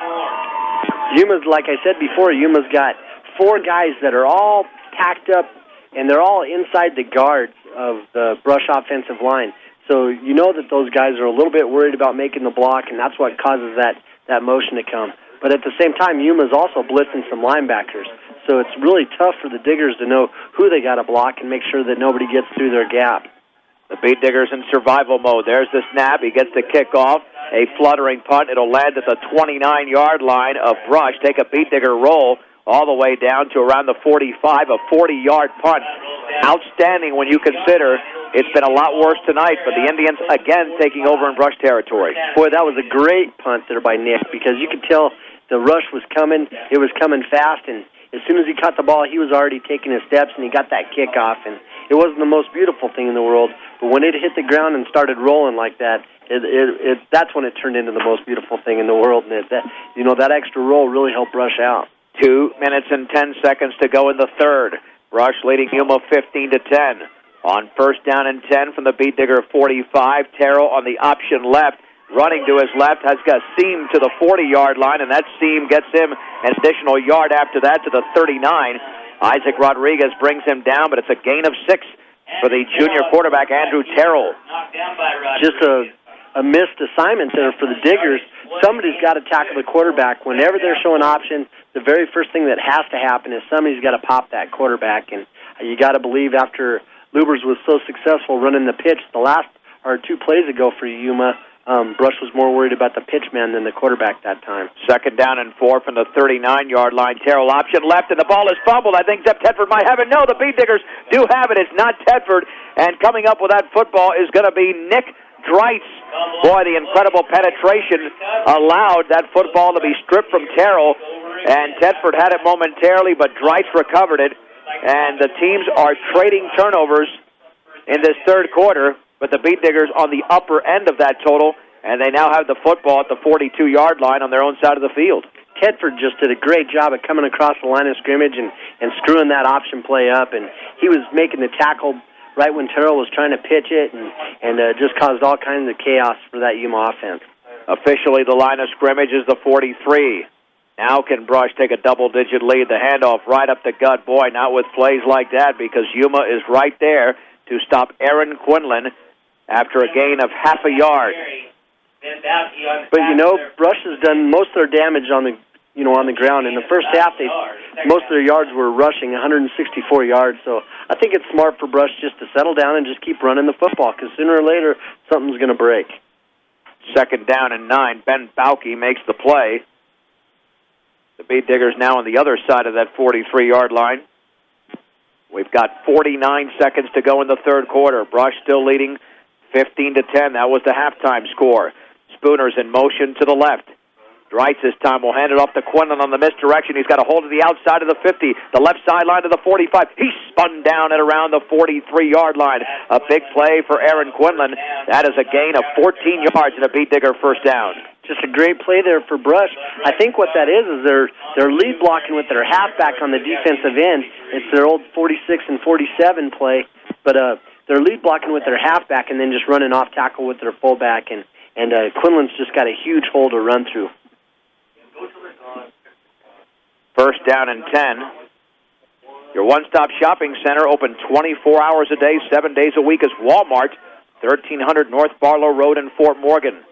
Yuma's, like I said before, Yuma's got 4 guys that are all packed up, and they're all inside the guards of the Brush offensive line. So you know that those guys are a little bit worried about making the block, and that's what causes that motion to come. But at the same time, Yuma's also blitzing some linebackers. So it's really tough for the Diggers to know who they got to block and make sure that nobody gets through their gap. The beet diggers in survival mode. There's the snap. He gets the kickoff. A fluttering punt. It'll land at the 29-yard line of Brush. Take a beet digger roll all the way down to around the 45, a 40-yard punt. Outstanding when you consider it's been a lot worse tonight, but the Indians again taking over in Brush territory. Boy, that was a great punt there by Nick, because you could tell the rush was coming. It was coming fast, and as soon as he caught the ball, he was already taking his steps, and he got that kickoff. And it wasn't the most beautiful thing in the world, but when it hit the ground and started rolling like that, that's when it turned into the most beautiful thing in the world. And that extra roll really helped Brush out. 2 minutes and 10 seconds to go in the third. Brush leading Yuma 15-10. On 1st down and 10 from the beet digger 45, Terrell on the option left. Running to his left, has got a seam to the 40-yard line, and that seam gets him an additional yard after that to the 39. Isaac Rodriguez brings him down, but it's a gain of 6 for the junior quarterback, Andrew Terrell. Just a missed assignment there for the Diggers. Somebody's got to tackle the quarterback. Whenever they're showing option, the very first thing that has to happen is somebody's got to pop that quarterback. And you got to believe after Lubers was so successful running the pitch the last or 2 plays ago for Yuma, Brush was more worried about the pitch man than the quarterback that time. 2nd down and 4 from the 39-yard line. Terrell option left, and the ball is fumbled. I think Zep Tedford might have it. No, the beet diggers do have it. It's not Tedford. And coming up with that football is going to be Nick Dreitz, boy, the incredible penetration allowed that football to be stripped from Terrell, and Tedford had it momentarily, but Dreitz recovered it, and the teams are trading turnovers in this third quarter, but the Beat Diggers on the upper end of that total, and they now have the football at the 42-yard line on their own side of the field. Tedford just did a great job of coming across the line of scrimmage and screwing that option play up, and he was making the tackle right when Terrell was trying to pitch it, and just caused all kinds of chaos for that Yuma offense. Officially, the line of scrimmage is the 43. Now can Brush take a double-digit lead? The handoff right up the gut. Boy, not with plays like that, because Yuma is right there to stop Aaron Quinlan after a gain of half a yard. But, Brush has done most of their damage on the ground. In the first half, most of their yards were rushing, 164 yards. So I think it's smart for Brush just to settle down and just keep running the football, because sooner or later, something's going to break. 2nd down and 9. Ben Bauke makes the play. The Beat Diggers now on the other side of that 43-yard line. We've got 49 seconds to go in the third quarter. Brush still leading 15-10. That was the halftime score. Spooner's in motion to the left. Dreitz this time will hand it off to Quinlan on the misdirection. He's got a hold of the outside of the 50, the left sideline to the 45. He's spun down at around the 43-yard line. A big play for Aaron Quinlan. That is a gain of 14 yards and a Beat Digger first down. Just a great play there for Brush. I think what that is they're lead blocking with their halfback on the defensive end. It's their old 46 and 47 play, but they're lead blocking with their halfback and then just running off tackle with their fullback, and Quinlan's just got a huge hole to run through. First down and 10. Your one-stop shopping center, open 24 hours a day, 7 days a week, is Walmart, 1300 North Barlow Road in Fort Morgan.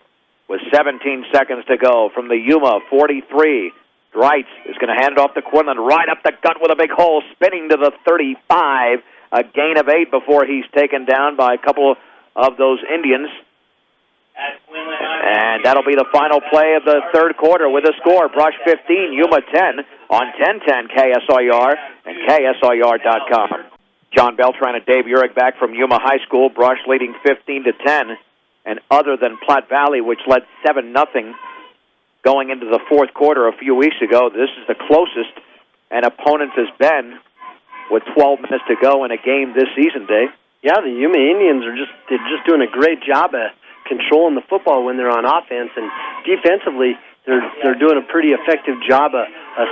With 17 seconds to go from the Yuma 43, Dreitz is going to hand it off to Quinlan, right up the gut with a big hole, spinning to the 35, a gain of 8 before he's taken down by a couple of those Indians. And that'll be the final play of the third quarter with a score. Brush 15, Yuma 10 on 1010 KSIR and KSIR.com. John Beltran and Dave Urich back from Yuma High School. Brush leading 15-10. And other than Platte Valley, which led 7-0 going into the fourth quarter a few weeks ago, this is the closest an opponent has been with 12 minutes to go in a game this season, Dave. Yeah, the Yuma Indians are just doing a great job of controlling the football when they're on offense, and defensively they're doing a pretty effective job of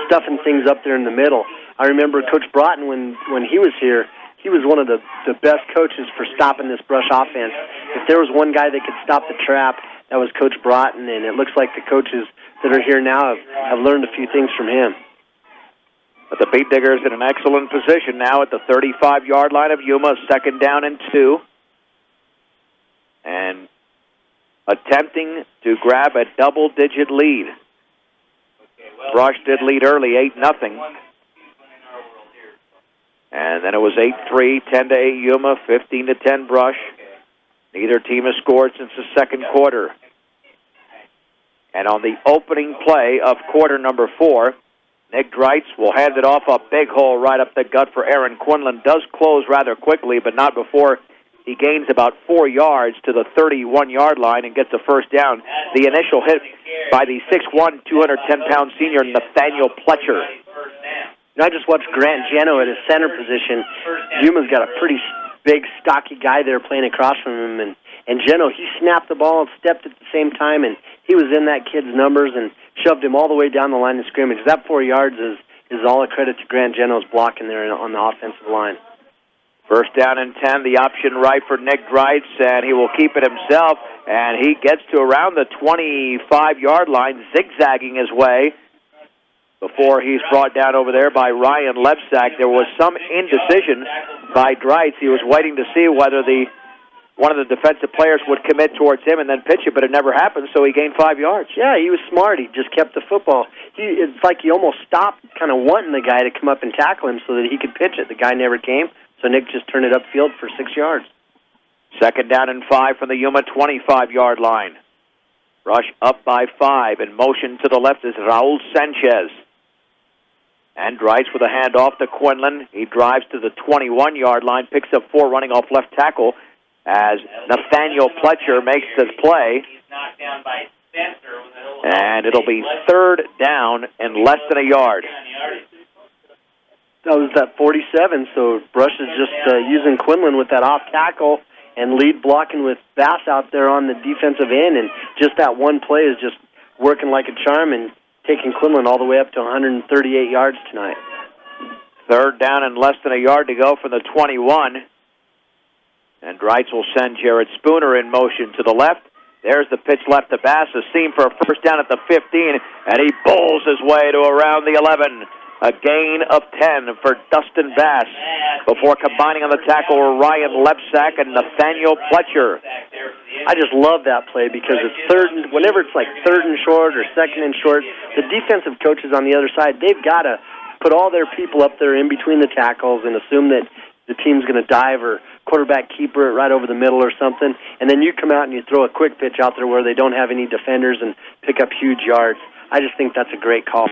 stuffing things up there in the middle. I remember Coach Broughton when he was here. He was one of the best coaches for stopping this Brush offense. If there was one guy that could stop the trap, that was Coach Broughton, and it looks like the coaches that are here now have learned a few things from him. But the Beat Diggers in an excellent position now at the 35-yard line of Yuma, 2nd down and 2. And attempting to grab a double-digit lead. Brush did lead early, 8-0. And then it was 8-3, 10-8 Yuma, 15-10 Brush. Neither team has scored since the second quarter. And on the opening play of quarter number 4, Nick Dreitz will hand it off a big hole right up the gut for Aaron Quinlan. Does close rather quickly, but not before he gains about 4 yards to the 31-yard line and gets a first down. The initial hit by the 6'1", 210-pound senior Nathaniel Pletcher. I just watched Grant Geno at his center position. Yuma's got a pretty big, stocky guy there playing across from him, and Geno, he snapped the ball and stepped at the same time, and he was in that kid's numbers and shoved him all the way down the line of scrimmage. That 4 yards is all a credit to Grant Geno's blocking there on the offensive line. First down and 10, the option right for Nick Dreitz, and he will keep it himself, and he gets to around the 25-yard line, zigzagging his way before he's brought down over there by Ryan Lebsack. There was some indecision by Dreitz. He was waiting to see whether one of the defensive players would commit towards him and then pitch it, but it never happened, so he gained 5 yards. Yeah, he was smart. He just kept the football. It's like he almost stopped kind of wanting the guy to come up and tackle him so that he could pitch it. The guy never came, so Nick just turned it upfield for 6 yards. 2nd down and 5 from the Yuma 25-yard line. Rush up by 5, and motion to the left is Raul Sanchez. And Dreitz with a handoff to Quinlan. He drives to the 21-yard line, picks up 4 running off left tackle. as Nathaniel Pletcher makes this play. He's knocked down by Spencer. And it'll be third down and less than a yard. That was that 47, so Brush is just using Quinlan with that off tackle and lead blocking with Bass out there on the defensive end, and just that one play is just working like a charm and taking Quinlan all the way up to 138 yards tonight. Third down and less than a yard to go from the 21. And Dreitz will send Jared Spooner in motion to the left. There's the pitch left to Bass, a seam for a first down at the 15, and he bowls his way to around the 11. A gain of 10 for Dustin Bass before combining on the tackle with Ryan Lepsack and Nathaniel Pletcher. I just love that play because it's whenever it's like third and short or second and short, the defensive coaches on the other side, they've got to put all their people up there in between the tackles and assume that the team's going to dive or quarterback keeper it right over the middle or something, and then you come out and you throw a quick pitch out there where they don't have any defenders and pick up huge yards. I just think that's a great call.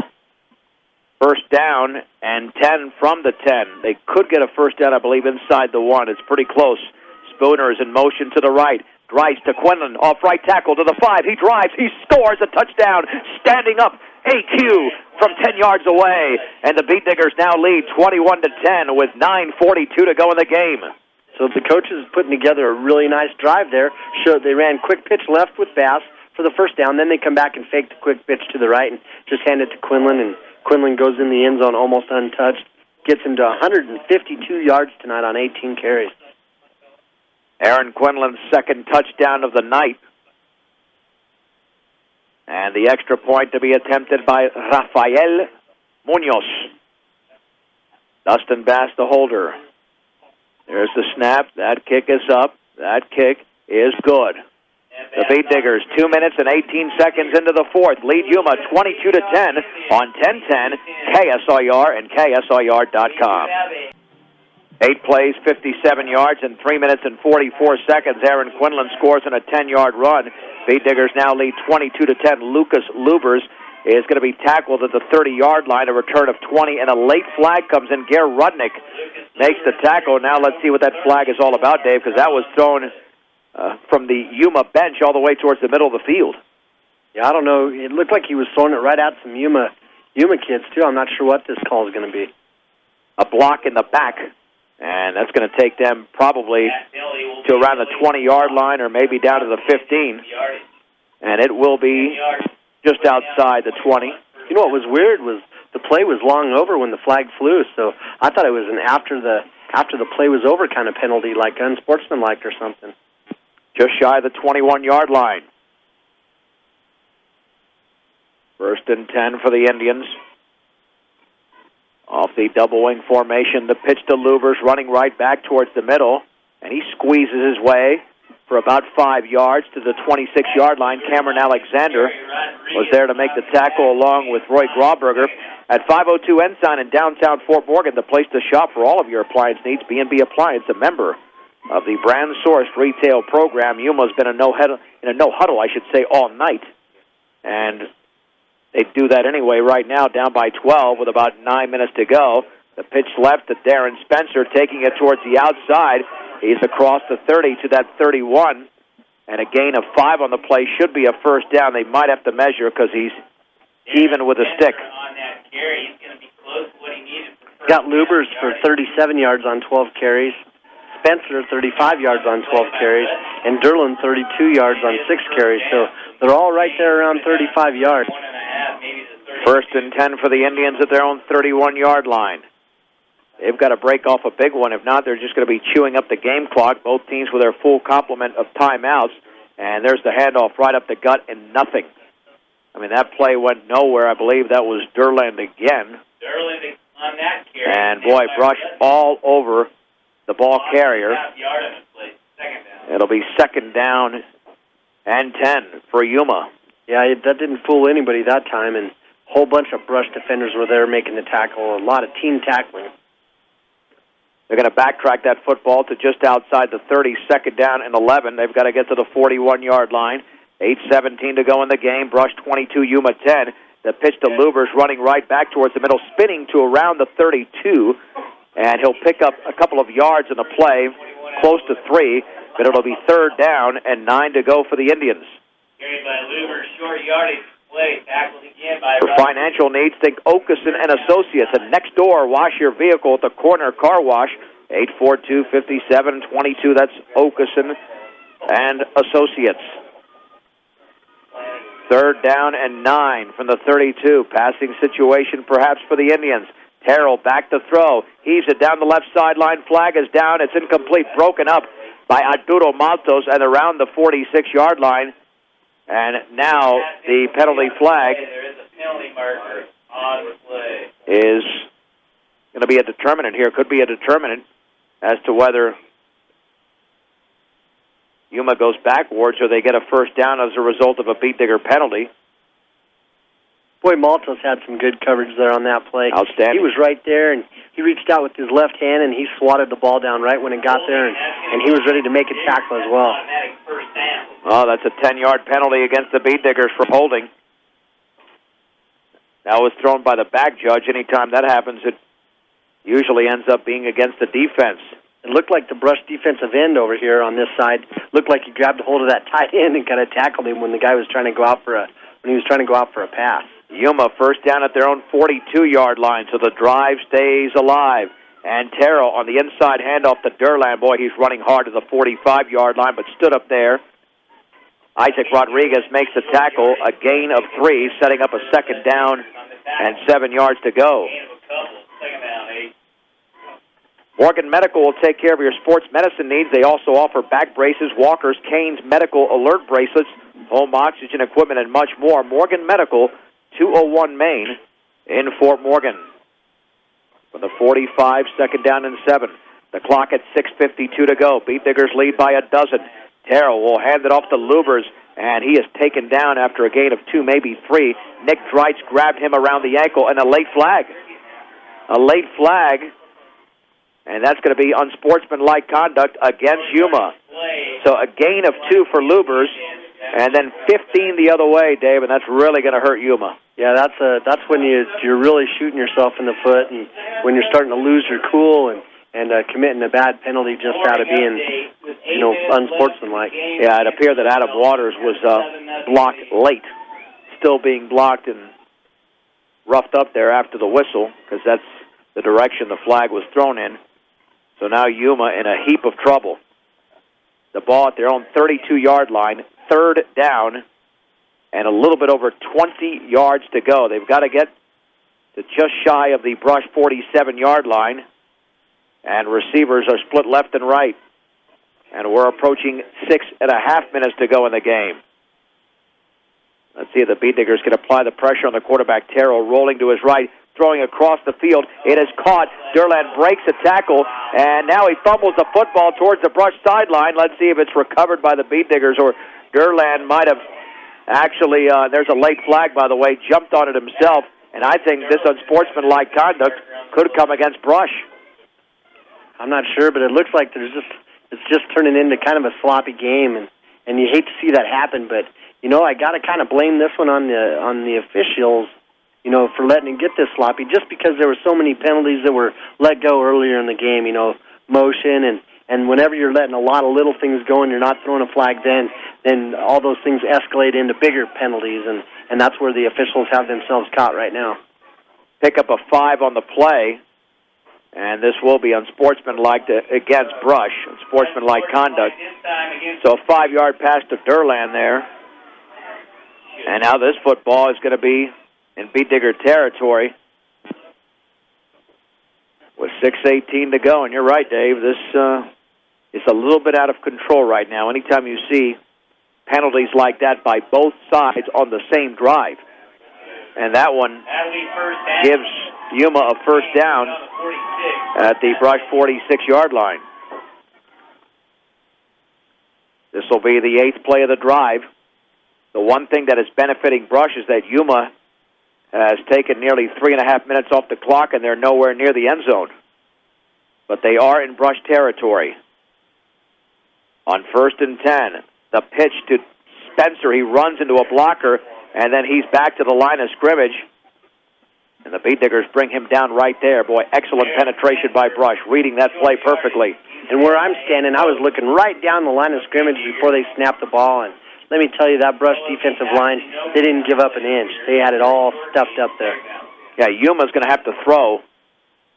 First down and 10 from the 10. They could get a first down, I believe, inside the 1. It's pretty close. Spooner is in motion to the right. Drives to Quinlan, off right tackle to the 5. He drives, he scores a touchdown, standing up, AQ from 10 yards away. And the Beat Diggers now lead 21-10 with 9:42 to go in the game. So the coaches putting together a really nice drive there. They ran quick pitch left with Bass for the first down. Then they come back and fake the quick pitch to the right and just hand it to Quinlan, and Quinlan goes in the end zone almost untouched. Gets him to 152 yards tonight on 18 carries. Aaron Quinlan's second touchdown of the night. And the extra point to be attempted by Rafael Munoz. Dustin Bass, the holder. There's the snap. That kick is up. That kick is good. The Beat Diggers, 2 minutes and 18 seconds into the fourth, lead Yuma 22-10 on 1010 KSIR and KSIR.com. 8 plays, 57 yards, in 3 minutes and 44 seconds. Aaron Quinlan scores on a 10-yard run. Beat Diggers now lead 22-10. Lucas Lubers is going to be tackled at the 30-yard line, a return of 20, and a late flag comes in. Gare Rudnick makes the tackle. Now let's see what that flag is all about, Dave, because that was thrown from the Yuma bench all the way towards the middle of the field. Yeah, I don't know. It looked like he was throwing it right at some Yuma kids, too. I'm not sure what this call is going to be. A block in the back, and that's going to take them probably to around the 20-yard line or maybe down to the 15. And it will be just outside the 20. You know what was weird was the play was long over when the flag flew, so I thought it was an after the play was over kind of penalty, like unsportsmanlike or something. Just shy of the 21-yard line. First and 10 for the Indians. Off the double wing formation, the pitch to Lubers, running right back towards the middle, and he squeezes his way for about 5 yards to the 26-yard line. Cameron Alexander was there to make the tackle along with Roy Grauberger. At 502 Ensign in downtown Fort Morgan, the place to shop for all of your appliance needs. B&B Appliance, a member of the Brand Source retail program. Yuma's been in a no-huddle, all night. And they do that anyway right now, down by 12 with about 9 minutes to go. The pitch left to Darren Spencer, taking it towards the outside. He's across the 30 to that 31. And a gain of 5 on the play should be a first down. They might have to measure because he's even with a stick. Got Lubers for 37 yards on 12 carries. Spencer, 35 yards on 12 carries, and Derlin, 32 yards on 6 carries. So they're all right there around 35 yards. First and 10 for the Indians at their own 31-yard line. They've got to break off a big one. If not, they're just going to be chewing up the game clock, both teams with their full complement of timeouts. And there's the handoff right up the gut and nothing. I mean, that play went nowhere. I believe that was Derland again. Derland on that carry. And, boy, Brush all over the ball carrier. It'll be second down and 10 for Yuma. Yeah, that didn't fool anybody that time, and a whole bunch of Brush defenders were there making the tackle, a lot of team tackling. They're going to backtrack that football to just outside the 30, second down and 11. They've got to get to the 41-yard line. 8:17 to go in the game. Brush 22, Yuma 10. The pitch to Lubers running right back towards the middle, spinning to around the 32. And he'll pick up a couple of yards in the play, close to 3. but it'll be 3rd down and 9 to go for the Indians. Carried by Luber, short yardage play, tackled again by For financial needs, think Okeson and Associates. And next door, wash your vehicle at the corner car wash, 842-5722. That's Okeson and Associates. 3rd down and 9 from the 32. Passing situation perhaps for the Indians. Terrell back to throw. Heaves it down the left sideline. Flag is down. It's incomplete. Broken up by Arturo Maltos and around the 46-yard line. And now the penalty flag There is a penalty marker on the play. is going to be a determinant here. Could be a determinant as to whether Yuma goes backwards or they get a 1st down as a result of a beat digger penalty. Boy, Maltos had some good coverage there on that play. Outstanding. He was right there, and he reached out with his left hand, and he swatted the ball down right when it got there, and he was ready to make a tackle as well. Automatic first down. Oh, that's a 10-yard penalty against the beat diggers for holding. That was thrown by the back judge. Anytime that happens, it usually ends up being against the defense. It looked like the Brush defensive end over here on this side looked like he grabbed a hold of that tight end and kind of tackled him when the guy was trying to go out for a pass. Yuma 1st down at their own 42-yard line, so the drive stays alive. And Terrell on the inside handoff to Durland. Boy, he's running hard to the 45-yard line, but stood up there. Isaac Rodriguez makes the tackle, a gain of 3, setting up a 2nd down and 7 yards to go. Gain of a couple. 2nd down, 8. Morgan Medical will take care of your sports medicine needs. They also offer back braces, walkers, canes, medical alert bracelets, home oxygen equipment, and much more. Morgan Medical, 201 Main in Fort Morgan. For the 45, 2nd down and 7. The clock at 6:52 to go. Beat Diggers lead by a dozen. Terrell will hand it off to Lubers, and he is taken down after a gain of 2, maybe 3. Nick Dreitz grabbed him around the ankle, and a late flag. A late flag, and that's going to be unsportsmanlike conduct against Yuma. So a gain of 2 for Lubers, and then 15 the other way, Dave, and that's really going to hurt Yuma. Yeah, that's when you're really shooting yourself in the foot, and when you're starting to lose your cool and committing a bad penalty just out of being, unsportsmanlike. Yeah, it appeared that Adam Waters was blocked late, still being blocked and roughed up there after the whistle, because that's the direction the flag was thrown in. So now Yuma in a heap of trouble. The ball at their own 32-yard line, 3rd down, and a little bit over 20 yards to go. They've got to get to just shy of the Brush 47-yard line, and receivers are split left and right. And we're approaching 6.5 minutes to go in the game. Let's see if the Beat Diggers can apply the pressure on the quarterback, Terrell, rolling to his right, throwing across the field. It is caught. Durland breaks a tackle, and now he fumbles the football towards the Brush sideline. Let's see if it's recovered by the Beat Diggers, or Durland might have actually, there's a late flag, by the way, jumped on it himself, and I think this unsportsmanlike conduct could come against Brush. I'm not sure, but it looks like it's just turning into kind of a sloppy game, and you hate to see that happen, but I got to kind of blame this one on the officials, for letting it get this sloppy, just because there were so many penalties that were let go earlier in the game, motion, and whenever you're letting a lot of little things go and you're not throwing a flag, then all those things escalate into bigger penalties, and that's where the officials have themselves caught right now. Pick up a 5 on the play, and this will be unsportsmanlike against Brush, unsportsmanlike conduct. So a 5-yard pass to Durland there. And now this football is going to be in Beat Digger territory with 6:18 to go. And you're right, Dave, this is a little bit out of control right now. Anytime you see penalties like that by both sides on the same drive. And that one gives Yuma a 1st down at the Brush 46-yard line. This will be the 8th play of the drive. The one thing that is benefiting Brush is that Yuma has taken nearly 3.5 minutes off the clock, and they're nowhere near the end zone. But they are in Brush territory. On 1st and 10, the pitch to Spencer. He runs into a blocker, and then he's back to the line of scrimmage. And the Beat Diggers bring him down right there. Boy, excellent penetration by Brush, reading that play perfectly. And where I'm standing, I was looking right down the line of scrimmage before they snapped the ball. And let me tell you, that Brush defensive line, they didn't give up an inch. They had it all stuffed up there. Yeah, Yuma's going to have to throw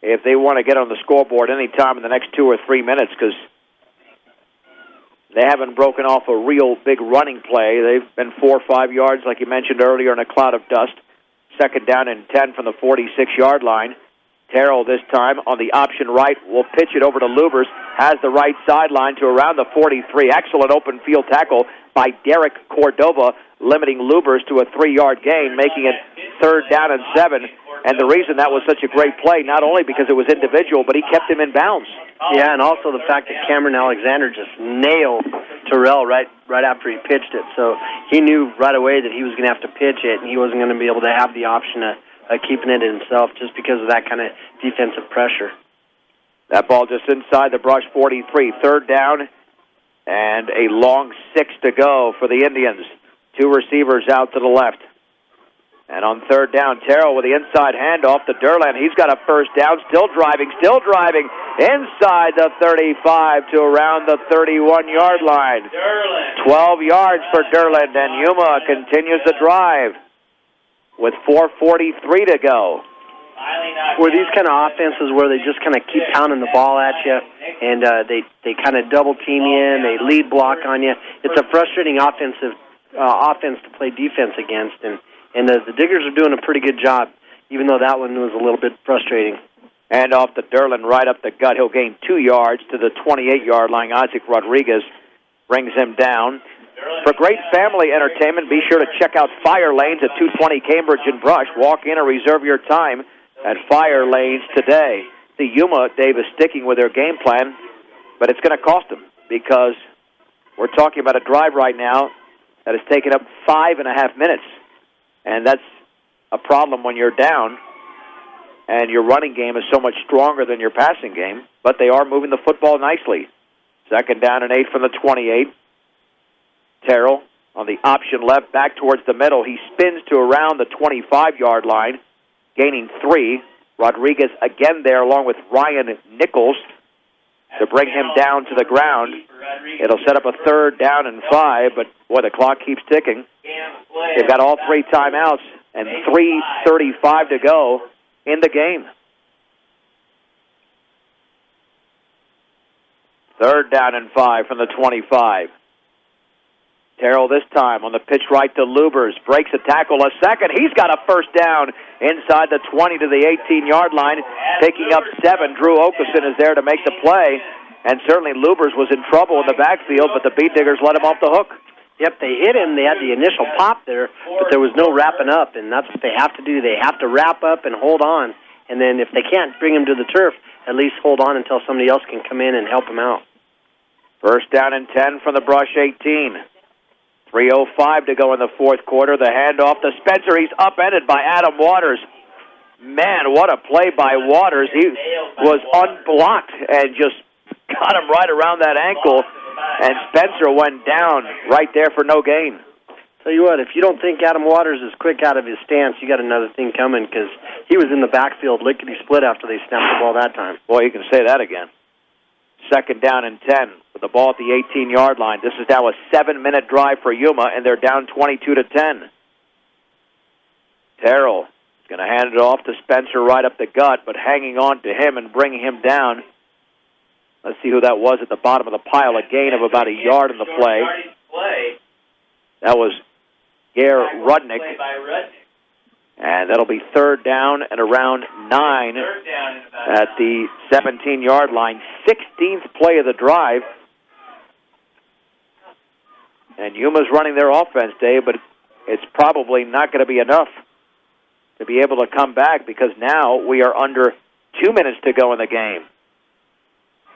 if they want to get on the scoreboard any time in the next 2 or 3 minutes, because they haven't broken off a real big running play. They've been 4 or 5 yards, like you mentioned earlier, in a cloud of dust. Second down and 10 from the 46-yard line. Terrell this time on the option right will pitch it over to Lubers. Has the right sideline to around the 43. Excellent open field tackle by Derek Cordova, limiting Lubers to a 3-yard gain, making it third down and 7. And the reason that was such a great play, not only because it was individual, but he kept him in bounds. Yeah, and also the fact that Cameron Alexander just nailed Terrell right after he pitched it. So he knew right away that he was going to have to pitch it, and he wasn't going to be able to have the option of keeping it himself just because of that kind of defensive pressure. That ball just inside the Brush 43. Third down and a long 6 to go for the Indians. 2 receivers out to the left. And on third down, Terrell with the inside handoff to Derland. He's got a first down, still driving, inside the 35 to around the 31-yard line. 12 yards for Derland, and Yuma continues the drive with 4:43 to go. Were these kind of offenses where they just kind of keep pounding the ball at you, and they kind of double team you in, they lead block on you. It's a frustrating offense to play defense against, and the Diggers are doing a pretty good job, even though that one was a little bit frustrating. And off to Derland, right up the gut. He'll gain 2 yards to the 28-yard line. Isaac Rodriguez brings him down. For great family entertainment, be sure to check out Fire Lanes at 220 Cambridge and Brush. Walk in or reserve your time at Fire Lanes today. The Yuma, Dave, is sticking with their game plan, but it's going to cost them because we're talking about a drive right now that has taken up 5.5 minutes. And that's a problem when you're down and your running game is so much stronger than your passing game, but they are moving the football nicely. Second down and 8 from the 28. Terrell on the option left, back towards the middle. He spins to around the 25-yard line, gaining 3. Rodriguez again there along with Ryan Nichols to bring him down to the ground. It'll set up a third down and 5, but, boy, the clock keeps ticking. They've got all 3 timeouts and 3:35 to go in the game. Third down and 5 from the 25. Terrell this time on the pitch right to Lubers. Breaks a tackle a second. He's got a first down inside the 20 to the 18-yard line. Picking up 7. Drew Okeson is there to make the play. And certainly Lubers was in trouble in the backfield, but the Beat Diggers let him off the hook. Yep, they hit him. They had the initial pop there, but there was no wrapping up, and that's what they have to do. They have to wrap up and hold on. And then if they can't bring him to the turf, at least hold on until somebody else can come in and help him out. First down and 10 from the Brush 18. 3:05 to go in the fourth quarter. The handoff to Spencer. He's upended by Adam Waters. Man, what a play by Waters. He was unblocked and just got him right around that ankle, and Spencer went down right there for no gain. Tell you what, if you don't think Adam Waters is quick out of his stance, you got another thing coming, because he was in the backfield lickety-split after they snapped the ball that time. Boy, you can say that again. Second down and 10 with the ball at the 18-yard line. This is now a 7-minute drive for Yuma, and they're down 22-10. Terrell is going to hand it off to Spencer right up the gut, but hanging on to him and bringing him down. Let's see who that was at the bottom of the pile. A gain of about a yard in the play. That was Gare Rudnick. And that'll be third down and around 9 at the 17-yard line. 16th play of the drive. And Yuma's running their offense, Dave, but it's probably not going to be enough to be able to come back, because now we are under 2 minutes to go in the game.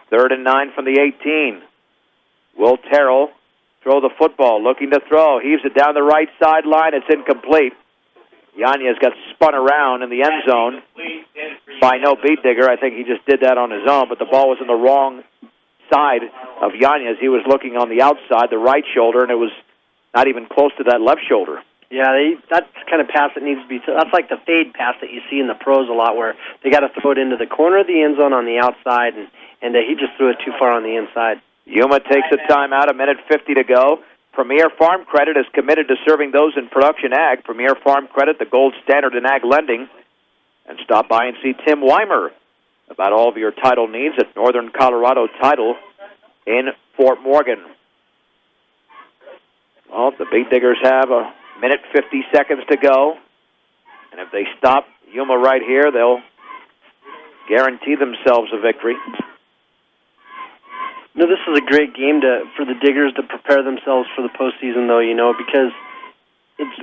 Third and 9 from the 18. Will Terrell throw the football, looking to throw. Heaves it down the right sideline. It's incomplete. Yanez got spun around in the end zone by no Beat Digger. I think he just did that on his own, but the ball was on the wrong side of Yanez. He was looking on the outside, the right shoulder, and it was not even close to that left shoulder. Yeah, that's kind of pass that needs to be. That's like the fade pass that you see in the pros a lot, where they got to throw it into the corner of the end zone on the outside, and he just threw it too far on the inside. Yuma takes a timeout, 1:50 to go. Premier Farm Credit is committed to serving those in production ag. Premier Farm Credit, the gold standard in ag lending. And stop by and see Tim Weimer about all of your title needs at Northern Colorado Title in Fort Morgan. Well, the Beet Diggers have 1:50 to go. And if they stop Yuma right here, they'll guarantee themselves a victory. No, this is a great game for the Diggers to prepare themselves for the postseason, though, because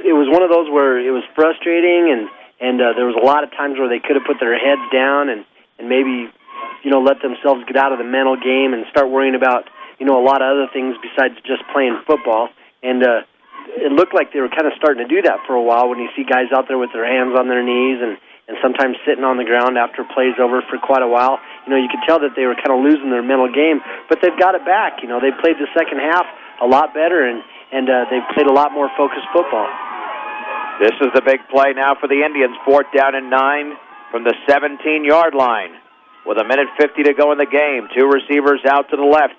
it was one of those where it was frustrating, and there was a lot of times where they could have put their heads down and maybe, let themselves get out of the mental game and start worrying about, a lot of other things besides just playing football. And it looked like they were kind of starting to do that for a while when you see guys out there with their hands on their knees and sometimes sitting on the ground after play's over for quite a while. You could tell that they were kind of losing their mental game, but they've got it back. They played the second half a lot better, and they've played a lot more focused football. This is the big play now for the Indians. 4th down and 9 from the 17-yard line. With 1:50 to go in the game, 2 receivers out to the left.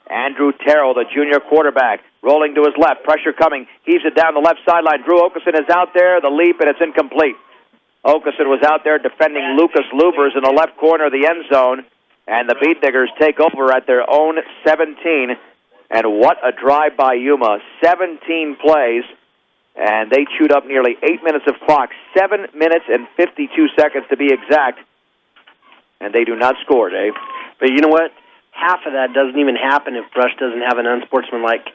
Andrew Terrell, the junior quarterback, rolling to his left. Pressure coming. Heaves it down the left sideline. Drew Okeson is out there. The leap, and it's incomplete. Okeson was out there defending Lucas Lubers in the left corner of the end zone, and the Beet Diggers take over at their own 17. And what a drive by Yuma. 17 plays, and they chewed up nearly 8 minutes of clock, 7 minutes and 52 seconds to be exact, and they do not score, Dave. But you know what? Half of that doesn't even happen if Brush doesn't have an unsportsmanlike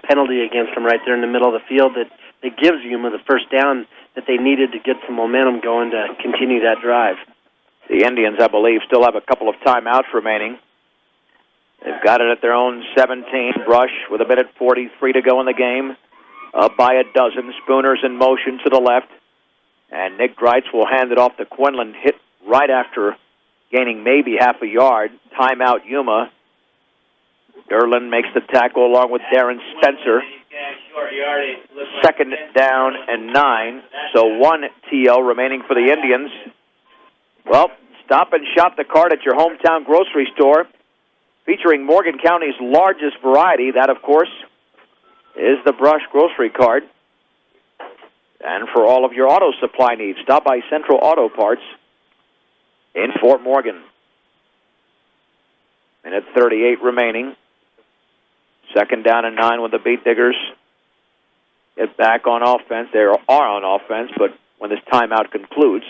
penalty against him right there in the middle of the field that gives Yuma the first down that they needed to get some momentum going to continue that drive. The Indians, I believe, still have a couple of timeouts remaining. They've got it at their own 17. Brush with 1:43 to go in the game. Up by a dozen. Spooner's in motion to the left. And Nick Dreitz will hand it off to Quinlan, hit right after gaining maybe half a yard. Timeout Yuma. Derlin makes the tackle along with Darren Spencer. 2nd down and 9. So 1 TL remaining for the Indians. Well, stop and shop the cart at your hometown grocery store, featuring Morgan County's largest variety. That, of course, is the Brush grocery cart. And for all of your auto supply needs, stop by Central Auto Parts in Fort Morgan. 1:38 remaining. 2nd down and 9 with the Beet Diggers get back on offense. They are on offense, but when this timeout concludes,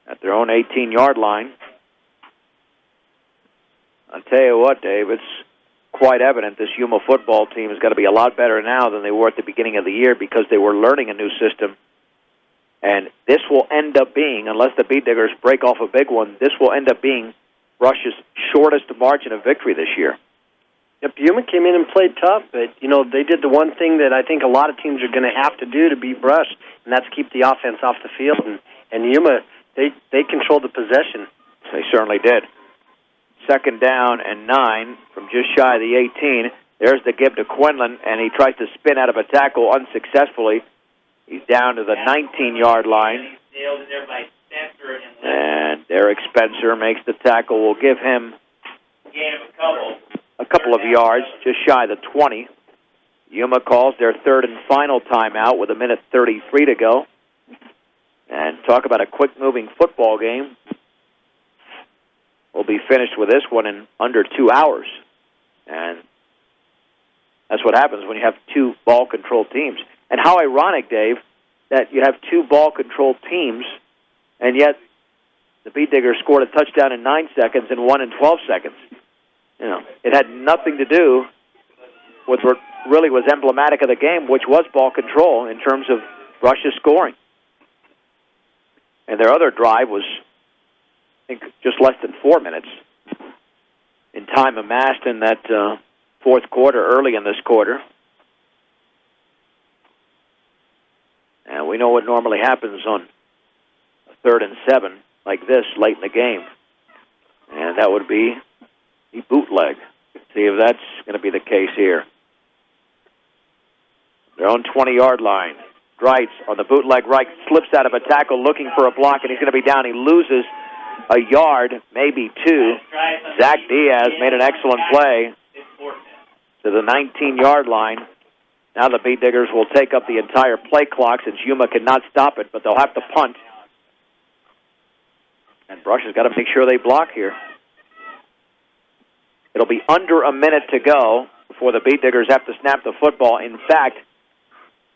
at their own 18-yard line. I'll tell you what, Dave, it's quite evident this Yuma football team is going to be a lot better now than they were at the beginning of the year because they were learning a new system. And this will end up being, unless the Beet Diggers break off a big one, this will end up being Brush's shortest margin of victory this year. Yep, Yuma came in and played tough, but, they did the one thing that I think a lot of teams are going to have to do to beat Brush, and that's keep the offense off the field. And Yuma, they controlled the possession. They certainly did. 2nd down and 9 from just shy of the 18. There's the give to Quinlan, and he tries to spin out of a tackle unsuccessfully. He's down to the 19-yard line. And Derek Spencer makes the tackle. We'll give him a couple of yards, just shy of the 20. Yuma calls their 3rd and final timeout with 1:33 to go. And talk about a quick-moving football game. We'll be finished with this one in under 2 hours. And that's what happens when you have 2 ball-controlled teams. And how ironic, Dave, that you have 2 ball-controlled teams, and yet the Beet Diggers scored a touchdown in 9 seconds and 1 in 12 seconds. It had nothing to do with what really was emblematic of the game, which was ball control in terms of Brush's scoring. And their other drive was, I think, just less than 4 minutes in time amassed in that 4th quarter, early in this quarter. And we know what normally happens on a 3rd and 7 like this late in the game. And that would be the bootleg. See if that's going to be the case here. Their own 20-yard line. Dreitz on the bootleg right, slips out of a tackle looking for a block, and he's going to be down. He loses a yard, maybe two. Zach Diaz made an excellent play to the 19-yard line. Now the Beat Diggers will take up the entire play clock since Yuma cannot stop it, but they'll have to punt. And Brush has got to make sure they block here. It'll be under a minute to go before the Beat Diggers have to snap the football. In fact,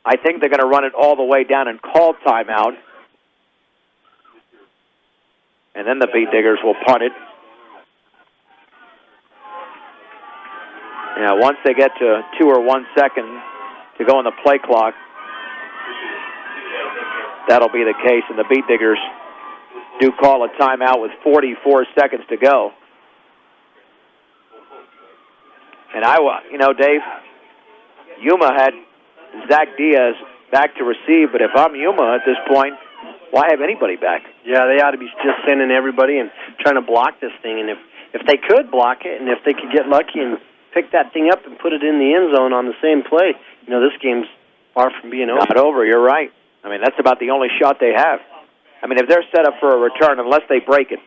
I think they're going to run it all the way down and call timeout. And then the Beat Diggers will punt it. Now, once they get to 2 or 1 second to go on the play clock, that'll be the case, and the Beat Diggers do call a timeout with 44 seconds to go. And Dave, Yuma had Zach Diaz back to receive, but if I'm Yuma at this point, why have anybody back? Yeah, they ought to be just sending everybody and trying to block this thing. And if they could block it, and if they could get lucky and pick that thing up and put it in the end zone on the same play, this game's far from being over. Not over, you're right. I mean, that's about the only shot they have. I mean, if they're set up for a return, unless they break it,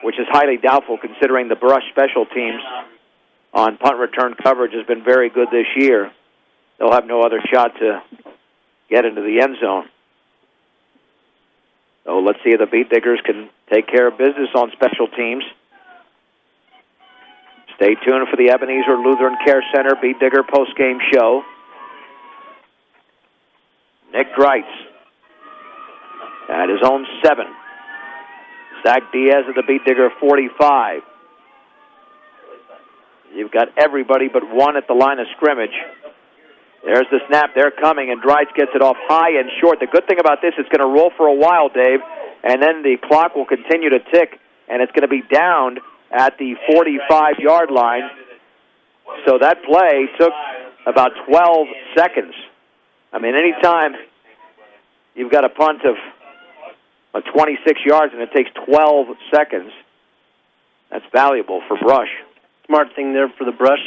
which is highly doubtful considering the Brush special teams on punt return coverage has been very good this year, they'll have no other shot to get into the end zone. So let's see if the Beat Diggers can take care of business on special teams. Stay tuned for the Ebenezer Lutheran Care Center Beat Digger postgame show. Nick Dreitz at his own 7. Zach Diaz at the Beat Digger 45. You've got everybody but one at the line of scrimmage. There's the snap. They're coming, and Dreitz gets it off high and short. The good thing about this, it's going to roll for a while, Dave, and then the clock will continue to tick, and it's going to be downed at the 45-yard line. So that play took about 12 seconds. I mean, anytime you've got a punt of 26 yards and it takes 12 seconds, that's valuable for Brush. Smart thing there for the Brush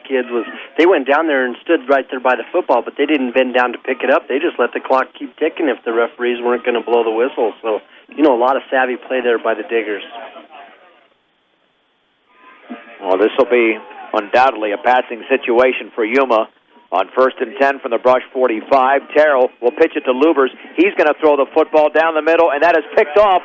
kids was they went down there and stood right there by the football, but they didn't bend down to pick it up. They just let the clock keep ticking if the referees weren't going to blow the whistle. So, a lot of savvy play there by the Diggers. Well, this will be undoubtedly a passing situation for Yuma. On 1st and 10 from the Brush 45, Terrell will pitch it to Lubers. He's going to throw the football down the middle, and that is picked off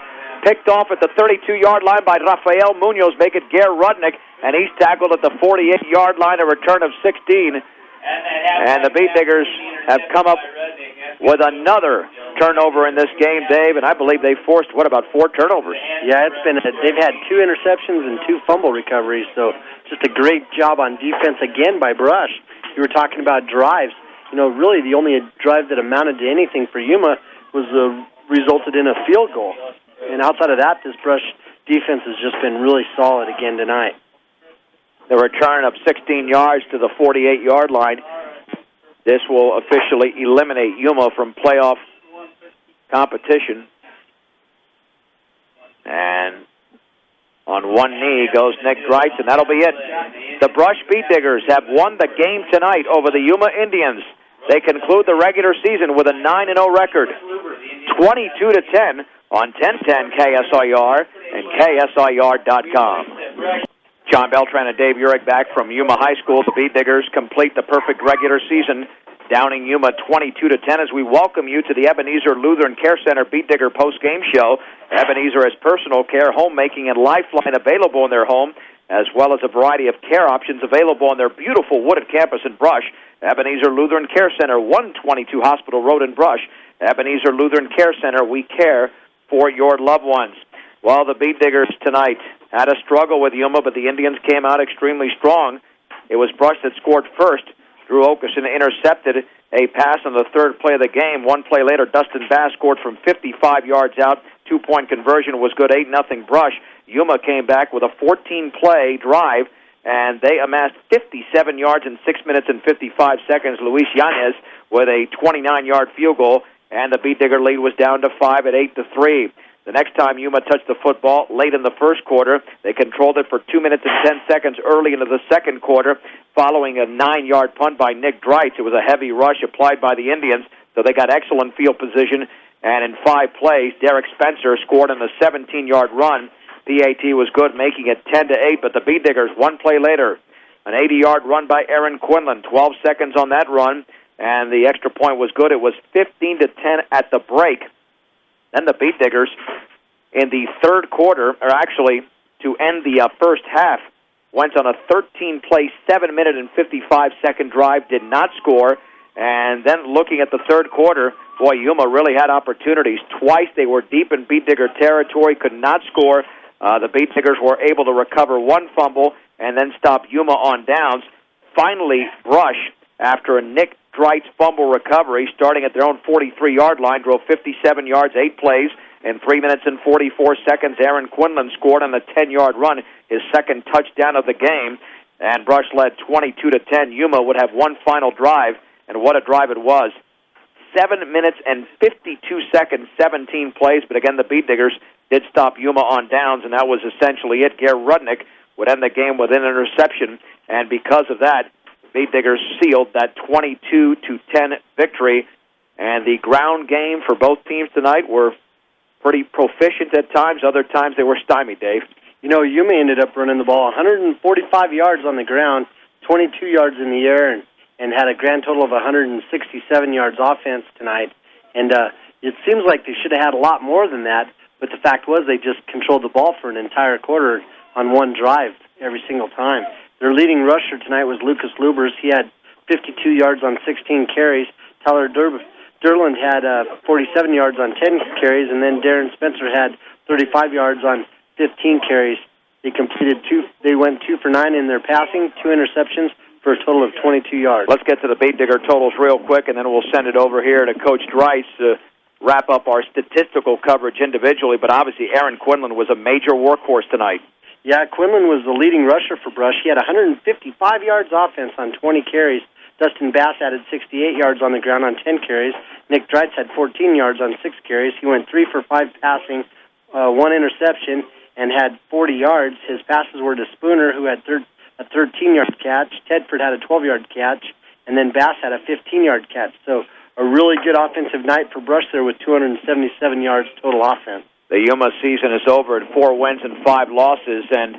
at the 32-yard line by Rafael Munoz, make it Gare Rudnick, and he's tackled at the 48-yard line, a return of 16. And the Beat Diggers have come up with another turnover in this game, Dave, and I believe they forced, about 4 turnovers? Yeah, they've had 2 interceptions and 2 fumble recoveries, so just a great job on defense again by Brush. You were talking about drives. Really the only drive that amounted to anything for Yuma was resulted in a field goal. And outside of that, this Brush defense has just been really solid again tonight. The return of 16 yards to the 48-yard line. This will officially eliminate Yuma from playoff competition. And on one knee goes Nick Dreitz, and that'll be it. The Brush Beat Diggers have won the game tonight over the Yuma Indians. They conclude the regular season with a 9-0 record, 22-10 on 1010 KSIR and KSIR.com. John Beltran and Dave Urich back from Yuma High School. The Beat Diggers complete the perfect regular season, downing Yuma 22-10 as we welcome you to the Ebenezer Lutheran Care Center Beat Digger post-game show. Ebenezer has personal care, homemaking, and lifeline available in their home, as well as a variety of care options available on their beautiful wooded campus in Brush. Ebenezer Lutheran Care Center, 122 Hospital Road in Brush. Ebenezer Lutheran Care Center, we care for your loved ones. Well, the Beat Diggers tonight had a struggle with Yuma, but the Indians came out extremely strong. It was Brush that scored first. Drew Okerson intercepted a pass on the third play of the game. One play later, Dustin Bass scored from 55 yards out. 2-point conversion was good, 8-0 Brush. Yuma came back with a 14-play drive, and they amassed 57 yards in 6 minutes and 55 seconds. Luis Yanez with a 29-yard field goal, and the Beat Digger lead was down to 5 at 8-3. The next time Yuma touched the football, late in the first quarter, they controlled it for 2 minutes and 10 seconds early into the second quarter, following a 9-yard punt by Nick Dreitz. It was a heavy rush applied by the Indians. So they got excellent field position, and in 5 plays, Derek Spencer scored on the 17-yard run. PAT was good, making it 10-8, but the Bee Diggers, 1 play later, an 80-yard run by Aaron Quinlan, 12 seconds on that run, and the extra point was good. It was 15-10 at the break. Then the Bee Diggers, in the third quarter, or actually to end the first half, went on a 13-play, 7-minute and 55-second drive, did not score, and then looking at the third quarter, boy, Yuma really had opportunities. Twice they were deep in Bee Digger territory, could not score. The Bee Diggers were able to recover 1 fumble and then stop Yuma on downs. Finally, Brush, after a Nick Dreitz fumble recovery, starting at their own 43-yard line, drove 57 yards, 8 plays. In 3 minutes and 44 seconds, Aaron Quinlan scored on the 10-yard run, his second touchdown of the game, and Brush led 22-10. Yuma would have 1 final drive, and what a drive it was. 7 minutes and 52 seconds, 17 plays, but again, the Bee Diggers did stop Yuma on downs, and that was essentially it. Gare Rudnick would end the game with an interception, and because of that, Bee Diggers sealed that 22-10 victory, and the ground game for both teams tonight were pretty proficient at times. Other times they were stymied, Dave. You know, Yuma ended up running the ball 145 yards on the ground, 22 yards in the air, and had a grand total of 167 yards offense tonight. And it seems like they should have had a lot more than that, but the fact was they just controlled the ball for an entire quarter on 1 drive every single time. Their leading rusher tonight was Lucas Lubers. He had 52 yards on 16 carries. Tyler Derland had 47 yards on 10 carries, and then Darren Spencer had 35 yards on 15 carries. They went 2 for 9 in their passing, 2 interceptions for a total of 22 yards. Let's get to the Bee Digger totals real quick, and then we'll send it over here to Coach Dreitz to wrap up our statistical coverage individually. But obviously, Aaron Quinlan was a major workhorse tonight. Yeah, Quinlan was the leading rusher for Brush. He had 155 yards offense on 20 carries. Dustin Bass added 68 yards on the ground on 10 carries. Nick Dreitz had 14 yards on 6 carries. He went 3 for 5 passing, 1 interception, and had 40 yards. His passes were to Spooner, who had a 13-yard catch. Tedford had a 12-yard catch, and then Bass had a 15-yard catch. So a really good offensive night for Brush there with 277 yards total offense. The Yuma season is over at 4 wins and 5 losses, and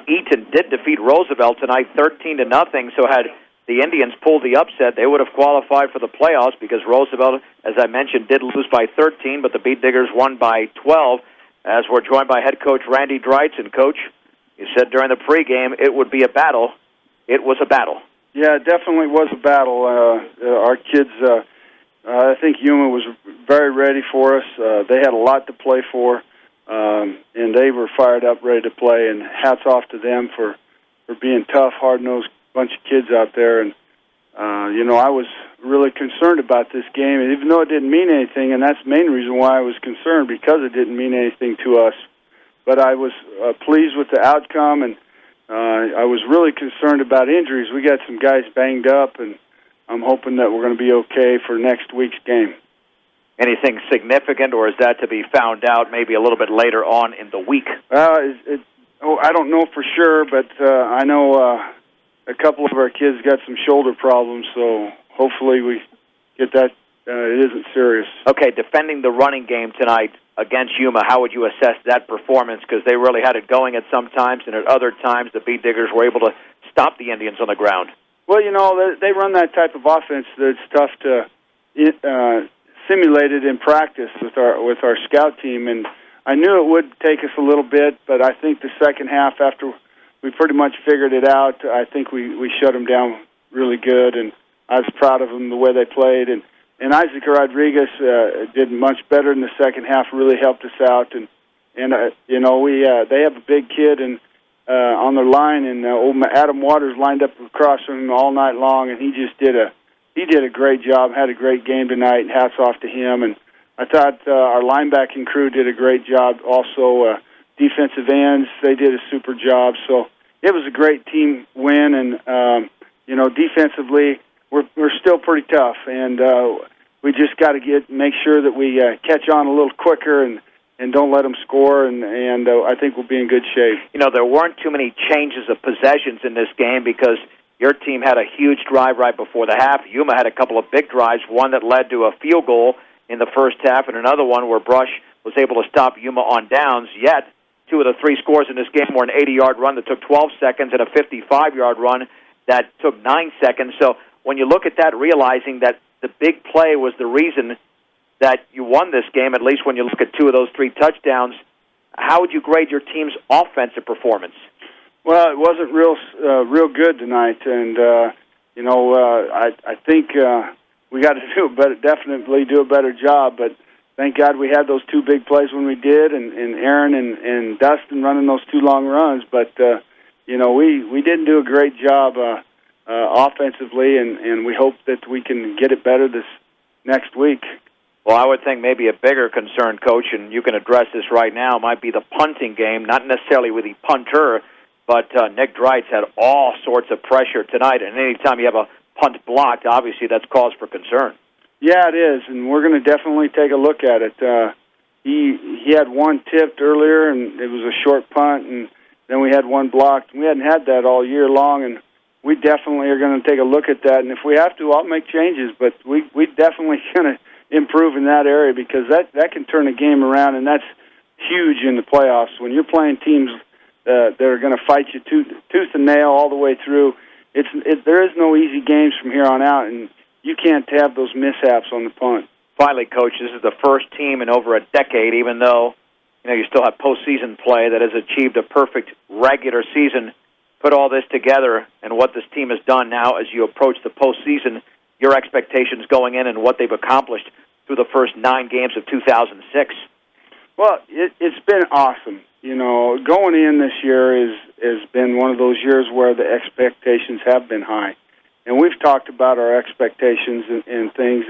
Eaton did defeat Roosevelt tonight 13-0, so had the Indians pulled the upset, they would have qualified for the playoffs because Roosevelt, as I mentioned, did lose by 13, but the Bee Diggers won by 12, as we're joined by head coach Randy Dreitz. And, Coach, you said during the pregame it would be a battle. It was a battle. Yeah, it definitely was a battle. Our kids, I think Yuma was very ready for us. They had a lot to play for, and they were fired up, ready to play, and hats off to them for being tough, hard-nosed bunch of kids out there. And I was really concerned about this game, even though it didn't mean anything, and that's the main reason why I was concerned, because it didn't mean anything to us. But I was pleased with the outcome, and I was really concerned about injuries. We got some guys banged up, and I'm hoping that we're going to be okay for next week's game. Anything significant, or is that to be found out maybe a little bit later on in the week? I don't know for sure, but I know a couple of our kids got some shoulder problems, so hopefully we get that. It isn't serious. Okay, defending the running game tonight against Yuma, how would you assess that performance? Because they really had it going at some times, and at other times the Bee Diggers were able to stop the Indians on the ground. Well, they run that type of offense that's tough to simulate it in practice with our scout team, and I knew it would take us a little bit, but I think the second half, after we pretty much figured it out, I think we shut them down really good, and I was proud of them the way they played. And Isaac Rodriguez did much better in the second half, really helped us out. And they have a big kid on their line, and old Adam Waters lined up across from him all night long, and he just did a great job, had a great game tonight, and hats off to him. And I thought our linebacking crew did a great job also. Defensive ends, they did a super job. So it was a great team win, and defensively we're still pretty tough, and we just got to make sure that we catch on a little quicker and don't let them score, and I think we'll be in good shape. There weren't too many changes of possessions in this game because Your team had a huge drive right before the half. Yuma had a couple of big drives, one that led to a field goal in the first half and another one where Brush was able to stop Yuma on downs. Yet, 2 of the 3 scores in this game were an 80-yard run that took 12 seconds and a 55-yard run that took 9 seconds. So when you look at that, realizing that the big play was the reason that you won this game, at least when you look at 2 of those 3 touchdowns, how would you grade your team's offensive performance? Well, it wasn't real good tonight, and I think we got to definitely do a better job. But thank God we had those 2 big plays when we did, and Aaron and Dustin running those 2 long runs. But we didn't do a great job offensively, and we hope that we can get it better this next week. Well, I would think maybe a bigger concern, Coach, and you can address this right now, might be the punting game, not necessarily with the punter, but Nick Dreitz had all sorts of pressure tonight, and anytime you have a punt blocked, obviously that's cause for concern. Yeah, it is, and we're going to definitely take a look at it. He had one tipped earlier, and it was a short punt, and then we had one blocked. We hadn't had that all year long, and we definitely are going to take a look at that. And if we have to, I'll make changes, but we definitely going to improve in that area because that can turn a game around, and that's huge in the playoffs. When you're playing teams that are going to fight you tooth and nail all the way through, there is no easy games from here on out, and you can't have those mishaps on the punt. Finally, Coach, this is the first team in over a decade, even though you still have postseason play, that has achieved a perfect regular season. Put all this together and what this team has done now as you approach the postseason, your expectations going in and what they've accomplished through the first 9 games of 2006. Well, it's been awesome. Going in this year has been one of those years where the expectations have been high. And we've talked about our expectations and things,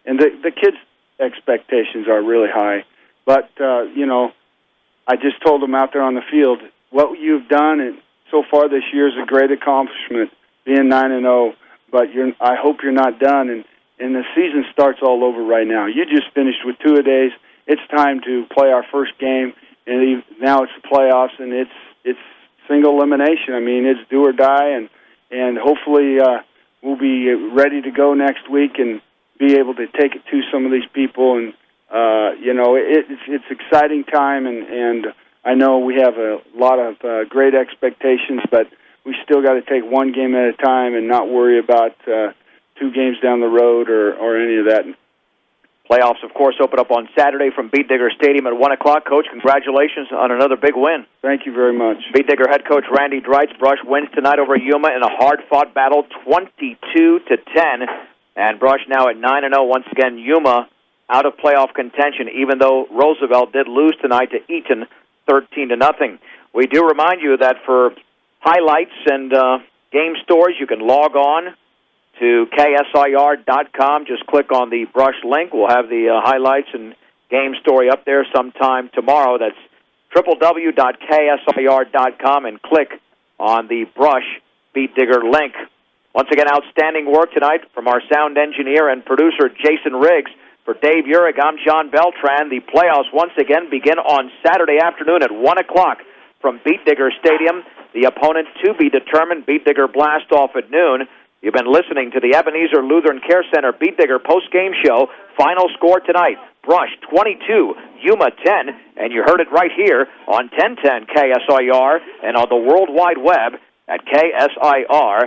and the kids' expectations are really high. But, I just told them out there on the field, what you've done and so far this year is a great accomplishment, being 9-0, but I hope you're not done, and the season starts all over right now. You just finished with 2-a-days. It's time to play our first game, and now it's the playoffs, and it's single elimination. I mean, it's do or die, and hopefully we'll be ready to go next week and be able to take it to some of these people. And it's exciting time, and I know we have a lot of great expectations, but we still got to take one game at a time and not worry about 2 games down the road or any of that. Playoffs, of course, open up on Saturday from Beat Digger Stadium at 1 o'clock. Coach, congratulations on another big win. Thank you very much. Beat Digger head coach Randy Dreitz. Brush wins tonight over Yuma in a hard-fought battle, 22-10. And Brush now at 9-0. Once again, Yuma out of playoff contention, even though Roosevelt did lose tonight to Eaton 13-0. We do remind you that for highlights and game stories, you can log on to KSIR.com. Just click on the Brush link. We'll have the highlights and game story up there sometime tomorrow. That's www.ksir.com and click on the Brush Beat Digger link. Once again, outstanding work tonight from our sound engineer and producer, Jason Riggs. For Dave Urich, I'm John Beltran. The playoffs once again begin on Saturday afternoon at 1 o'clock from Beat Digger Stadium. The opponent to be determined. Beat Digger blast off at noon. You've been listening to the Ebenezer Lutheran Care Center Beat Digger post-game show. Final score tonight, Brush 22, Yuma 10, and you heard it right here on 1010 KSIR and on the World Wide Web at KSIR.com.